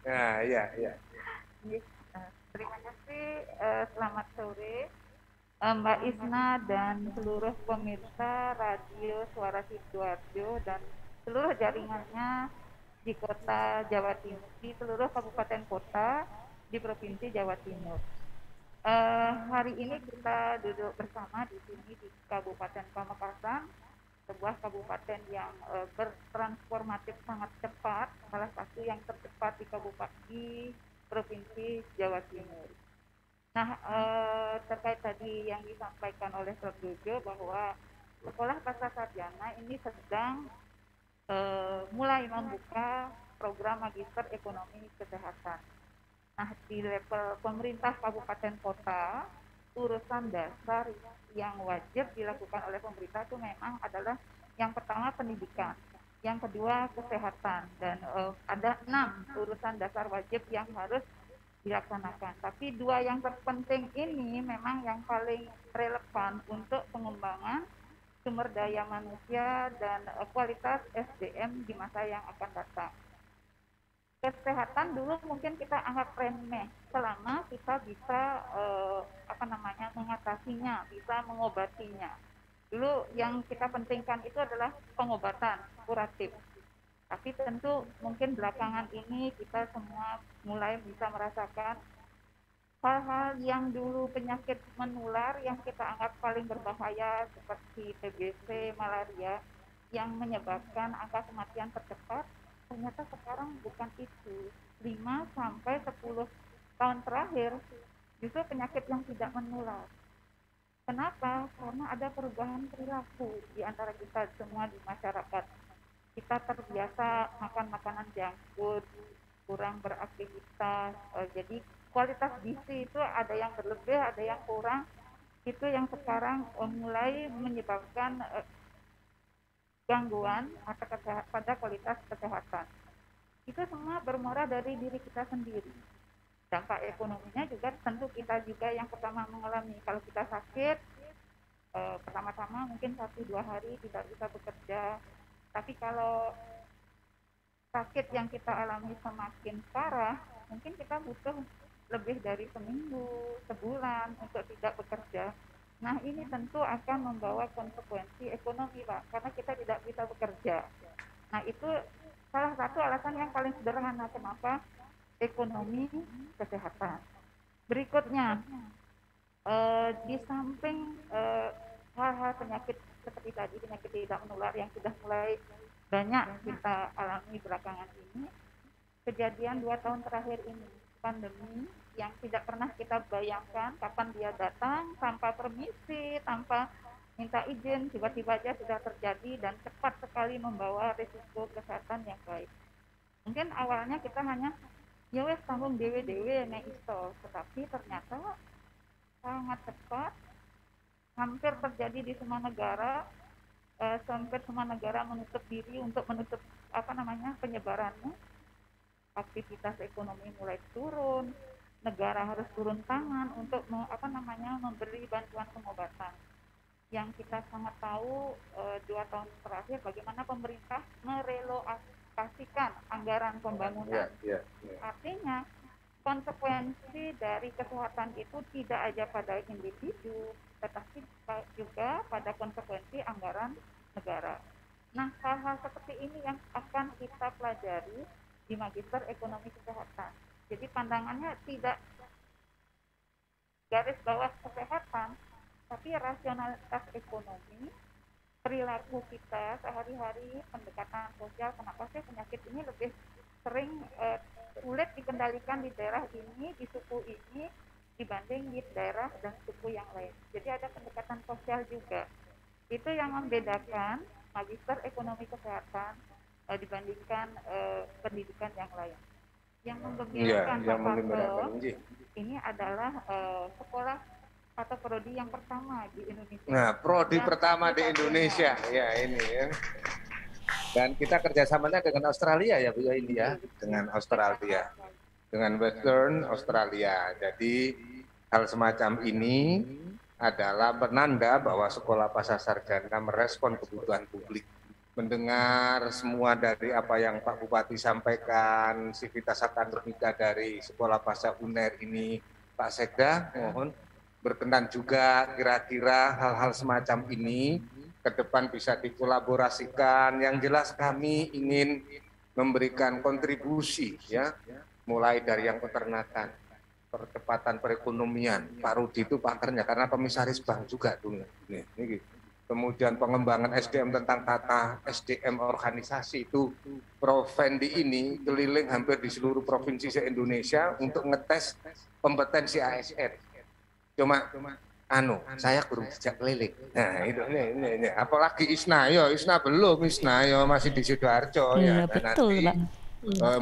Nah, ya. Terima kasih. Selamat sore, Mbak Isna dan seluruh pemirsa Radio Suara Sidoarjo dan seluruh jaringannya di kota Jawa Timur, di seluruh kabupaten kota di Provinsi Jawa Timur. Hari ini kita duduk bersama di sini di Kabupaten Pamekasan, sebuah kabupaten yang bertransformatif sangat cepat, salah satu yang tercepat di Provinsi Jawa Timur. Nah, terkait tadi yang disampaikan oleh Prof. Jojo bahwa Sekolah Pasca Sarjana ini sedang mulai membuka program Magister Ekonomi Kesehatan. Nah, di level pemerintah kabupaten kota, urusan dasar yang wajib dilakukan oleh pemerintah itu memang adalah yang pertama pendidikan, yang kedua kesehatan, dan ada 6 urusan dasar wajib yang harus dilaksanakan. Tapi 2 yang terpenting ini memang yang paling relevan untuk pengembangan sumber daya manusia dan kualitas SDM di masa yang akan datang. Kesehatan dulu mungkin kita anggap remeh selama kita bisa mengatasinya, bisa mengobatinya. Dulu yang kita pentingkan itu adalah pengobatan kuratif. Tapi tentu mungkin belakangan ini kita semua mulai bisa merasakan hal-hal yang dulu penyakit menular yang kita anggap paling berbahaya seperti TBC, malaria yang menyebabkan angka kematian tercepat. Ternyata sekarang bukan itu. 5-10 tahun terakhir justru penyakit yang tidak menular. Kenapa? Karena ada perubahan perilaku di antara kita semua di masyarakat. Kita terbiasa makan makanan junk food, kurang beraktivitas. Jadi kualitas gizi itu ada yang berlebih, ada yang kurang. Itu yang sekarang mulai menyebabkan gangguan pada kualitas kesehatan. Itu semua bermula dari diri kita sendiri. Dampak ekonominya juga tentu kita juga yang pertama mengalami. Kalau kita sakit, pertama-tama mungkin 1-2 hari tidak bisa bekerja. Tapi kalau sakit yang kita alami semakin parah, mungkin kita butuh lebih dari seminggu, sebulan untuk tidak bekerja. Nah, ini tentu akan membawa konsekuensi ekonomi, Pak, karena kita tidak bisa bekerja. Nah, itu salah satu alasan yang paling sederhana kenapa ekonomi kesehatan. Berikutnya, di samping hal-hal penyakit seperti tadi, penyakit tidak menular yang sudah mulai banyak kita alami belakangan ini, kejadian 2 tahun terakhir ini, pandemi yang tidak pernah kita bayangkan kapan dia datang, tanpa permisi, tanpa minta izin, tiba-tiba aja sudah terjadi dan cepat sekali membawa risiko kesehatan yang baik. Mungkin awalnya kita hanya ya wes tanggung dewe-dewe nek iso, tetapi ternyata sangat cepat, hampir terjadi di semua negara, sampai semua negara menutup diri untuk menutup penyebarannya. Aktivitas ekonomi mulai turun, negara harus turun tangan untuk memberi bantuan pengobatan. Yang kita sangat tahu 2 tahun terakhir bagaimana pemerintah merelokasikan anggaran pembangunan. Artinya konsekuensi dari kesehatan itu tidak aja pada individu, tetapi juga pada konsekuensi anggaran negara. Nah, hal-hal seperti ini yang akan kita pelajari di Magister Ekonomi Kesehatan. Jadi pandangannya tidak garis bawah kesehatan, tapi rasionalitas ekonomi, perilaku kita sehari-hari, pendekatan sosial. Kenapa sih penyakit ini lebih sering sulit dikendalikan di daerah ini, di suku ini, dibanding di daerah dan suku yang lain. Jadi ada pendekatan sosial juga. Itu yang membedakan Magister Ekonomi Kesehatan dibandingkan pendidikan yang lain. Yang menggembirakan ini adalah sekolah atau prodi yang pertama di Indonesia. Nah, prodi Yang pertama di kita Indonesia, ya ini ya. Dan kita kerjasamanya dengan Australia ya Bu ya ini ya, dengan Australia, dengan Western Australia. Jadi hal semacam ini adalah penanda bahwa Sekolah Pasca Sarjana merespon kebutuhan publik. Mendengar semua dari apa yang Pak Bupati sampaikan, sivitas akademika dari Sekolah Pasca UNER ini, Pak Sekda, mohon berkenan juga kira-kira hal-hal semacam ini ke depan bisa dikolaborasikan. Yang jelas kami ingin memberikan kontribusi ya, mulai dari yang peternakan, percepatan perekonomian. Pak Rudi itu pakarnya karena komisaris bank juga dulu. Ini. Kemudian pengembangan SDM tentang tata SDM organisasi itu Prof. Fendi ini keliling hampir di seluruh provinsi se-Indonesia untuk ngetes kompetensi ASN. Cuma saya kurang sejak keliling. Nah itu ini. Apalagi ISNA, ISNA belum, ISNA masih di Sidoarjo ya. Betul, nanti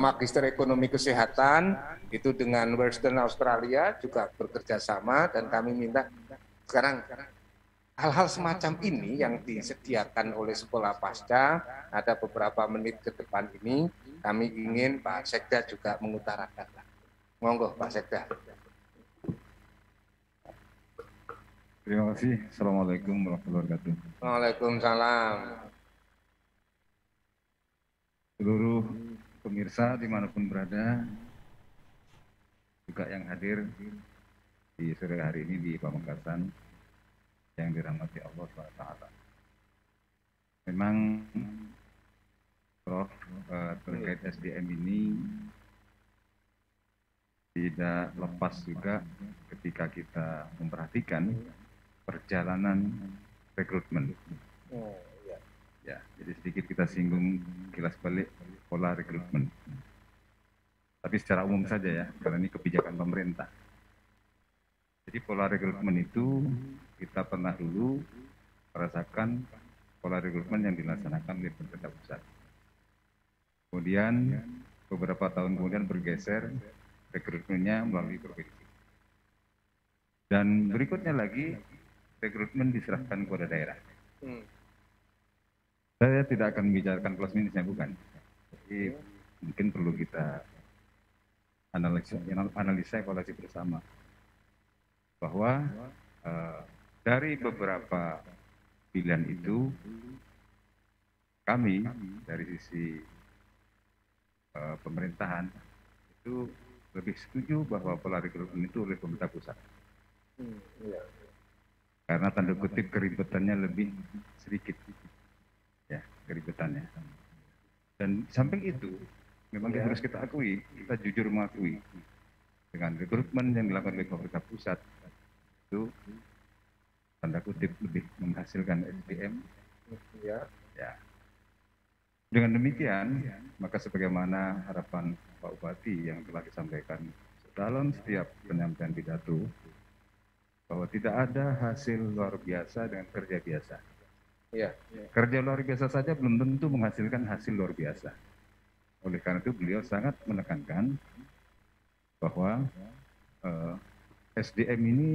Magister Ekonomi Kesehatan itu dengan Western Australia juga bekerja sama, dan kami minta sekarang hal-hal semacam ini yang disediakan oleh Sekolah Pasca ada beberapa menit ke depan ini kami ingin Pak Sekda juga mengutarakan. Monggo Pak Sekda. Terima kasih. Assalamualaikum warahmatullahi wabarakatuh. Waalaikumsalam. Seluruh pemirsa dimanapun berada, juga yang hadir di sore hari ini di Pamekasan yang dirahmati Allah SWT. Memang Prof terkait SDM ini tidak lepas juga ketika kita memperhatikan perjalanan rekrutmen. Ya, jadi sedikit kita singgung kilas balik pola rekrutmen. Tapi secara umum saja ya, karena ini kebijakan pemerintah. Jadi pola rekrutmen itu kita pernah dulu merasakan pola rekrutmen yang dilaksanakan oleh pemerintah pusat. Kemudian beberapa tahun kemudian bergeser rekrutmennya melalui provinsi. Dan berikutnya lagi rekrutmen diserahkan kepada daerah. Saya tidak akan membicarakan plus minusnya, bukan. Jadi mungkin perlu kita analisa evaluasi bersama bahwa dari beberapa pilihan itu kami dari sisi pemerintahan itu lebih setuju bahwa pola rekrutmen itu oleh pemerintah pusat. Karena tanda kutip keribetannya lebih sedikit, ya keribetannya. Dan samping itu, memang harus kita akui, kita jujur mengakui dengan rekrutmen yang dilakukan oleh pemerintah pusat itu tanda kutip lebih menghasilkan SDM. Ya. Dengan demikian, maka sebagaimana harapan Pak Bupati yang telah disampaikan dalam setiap penyampaian pidato, bahwa tidak ada hasil luar biasa dengan kerja biasa. Kerja luar biasa saja belum tentu menghasilkan hasil luar biasa. Oleh karena itu beliau sangat menekankan bahwa SDM ini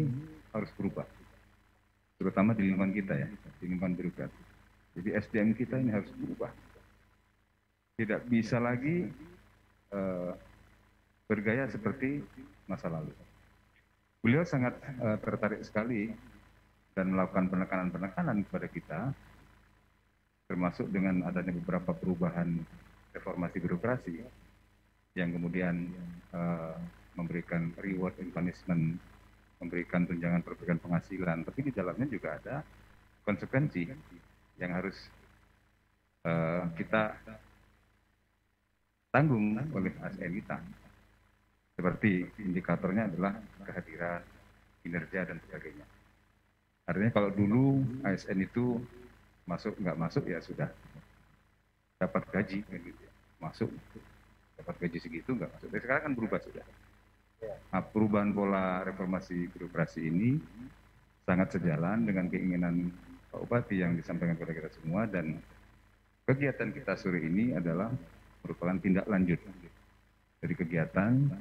harus berubah, terutama di lingkungan kita ya, di lingkungan birokrasi. Jadi SDM kita ini harus berubah. Tidak bisa lagi bergaya seperti masa lalu. Beliau sangat tertarik sekali dan melakukan penekanan-penekanan kepada kita, termasuk dengan adanya beberapa perubahan reformasi birokrasi yang kemudian memberikan reward and punishment, memberikan tunjangan perbaikan penghasilan, tapi di dalamnya juga ada konsekuensi yang harus kita tanggung oleh ASN kita. Seperti indikatornya adalah kehadiran, kinerja, dan sebagainya. Artinya kalau dulu ASN itu masuk nggak masuk ya sudah dapat gaji, gitu. Masuk dapat gaji segitu nggak masuk. Tapi sekarang kan berubah sudah. Nah, perubahan pola reformasi birokrasi ini sangat sejalan dengan keinginan Pak Bupati yang disampaikan kepada kita semua, dan kegiatan kita sore ini adalah merupakan tindak lanjut dari kegiatan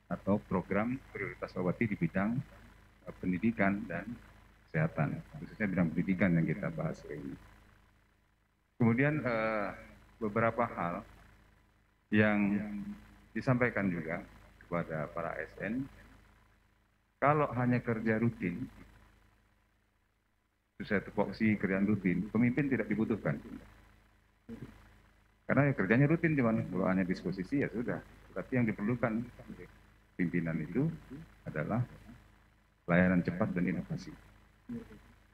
atau program prioritas Pak Bupati di bidang pendidikan dan kesehatan, khususnya bidang pendidikan yang kita bahas ini. Kemudian beberapa hal yang disampaikan juga kepada para ASN, kalau hanya kerja rutin, saya tupoksi kerjaan rutin, pemimpin tidak dibutuhkan. Karena ya kerjanya rutin, cuman kalau hanya disposisi ya sudah. Tapi yang diperlukan pimpinan itu adalah layanan cepat dan inovasi.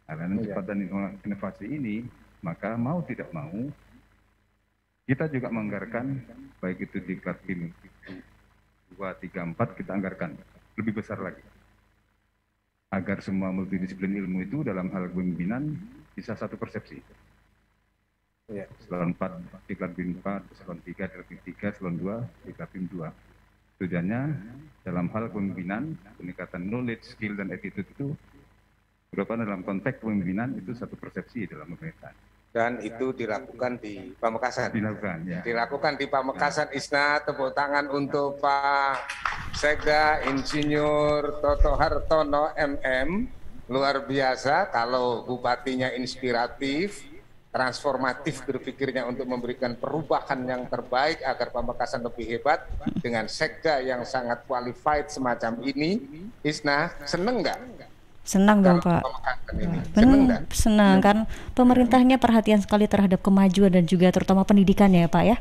Layanan cepat dan inovasi ini, maka mau tidak mau, kita juga menganggarkan, baik itu di Klatim 2, 3, 4, kita anggarkan lebih besar lagi. Agar semua multidisiplin ilmu itu dalam hal kepemimpinan bisa satu persepsi. Eselon 4 di Klatim 4, Eselon 3 di Klatim 3, Eselon 2 di Klatim 2. Tujuannya dalam hal kepemimpinan, peningkatan knowledge, skill, dan attitude itu merupakan dalam konteks kepemimpinan itu satu persepsi dalam pemerintahan. Dan itu dilakukan di Pamekasan. Dilakukan, ya. Dilakukan di Pamekasan. Isna, tepuk tangan untuk Pak Sekda Insinyur Toto Hartono MM. Luar biasa kalau bupatinya inspiratif, transformatif berpikirnya untuk memberikan perubahan yang terbaik agar Pamekasan lebih hebat dengan Sekda yang sangat qualified semacam ini. Isna, seneng nggak? Senang dong Pak. Senang kan pemerintahnya perhatian sekali terhadap kemajuan dan juga terutama pendidikan ya Pak ya.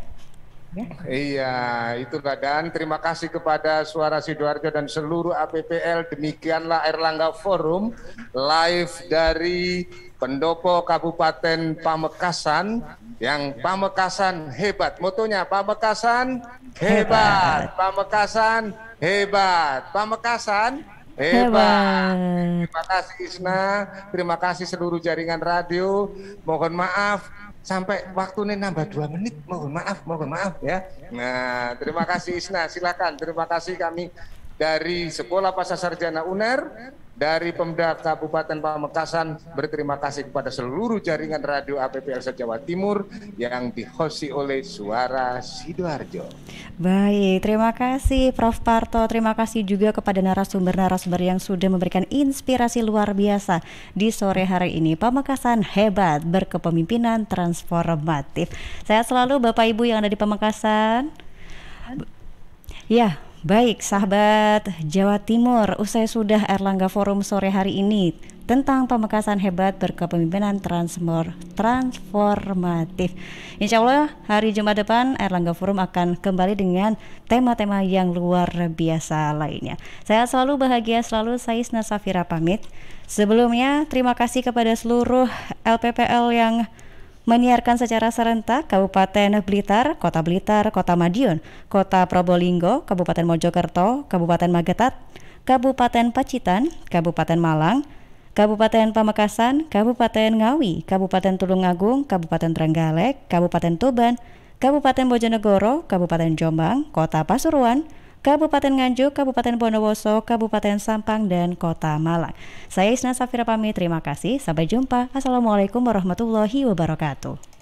Iya, itulah, dan terima kasih kepada Suara Sidoarjo dan seluruh APPL. Demikianlah Erlangga Forum live dari Pendopo Kabupaten Pamekasan, yang Pamekasan hebat. Motonya Pamekasan hebat, Pamekasan hebat, Pamekasan hebat. Terima kasih Isna, terima kasih seluruh jaringan radio. Mohon maaf sampai waktunya nambah 2 menit, mohon maaf ya. Nah, terima kasih Isna, silakan. Terima kasih kami dari Sekolah Pasca Sarjana UNER, dari Pemda Kabupaten Pamekasan, berterima kasih kepada seluruh jaringan radio APPL se-Jawa Timur yang dihosti oleh Suara Sidoarjo. Baik, terima kasih Prof. Parto, terima kasih juga kepada narasumber-narasumber yang sudah memberikan inspirasi luar biasa di sore hari ini. Pamekasan hebat, berkepemimpinan transformatif. Sehat selalu Bapak Ibu yang ada di Pamekasan. Ya, baik sahabat Jawa Timur, usai sudah Erlangga Forum sore hari ini tentang Pamekasan hebat berkepemimpinan transformatif. Insya Allah hari Jumat depan Erlangga Forum akan kembali dengan tema-tema yang luar biasa lainnya. Saya selalu bahagia selalu, saya Isna Safira pamit. Sebelumnya terima kasih kepada seluruh LPPL yang menyiarkan secara serentak Kabupaten Blitar, Kota Madiun, Kota Probolinggo, Kabupaten Mojokerto, Kabupaten Magetan, Kabupaten Pacitan, Kabupaten Malang, Kabupaten Pamekasan, Kabupaten Ngawi, Kabupaten Tulungagung, Kabupaten Trenggalek, Kabupaten Tuban, Kabupaten Bojonegoro, Kabupaten Jombang, Kota Pasuruan, Kabupaten Nganjuk, Kabupaten Bondowoso, Kabupaten Sampang, dan Kota Malang. Saya Isna Safira pamit, terima kasih. Sampai jumpa. Assalamualaikum warahmatullahi wabarakatuh.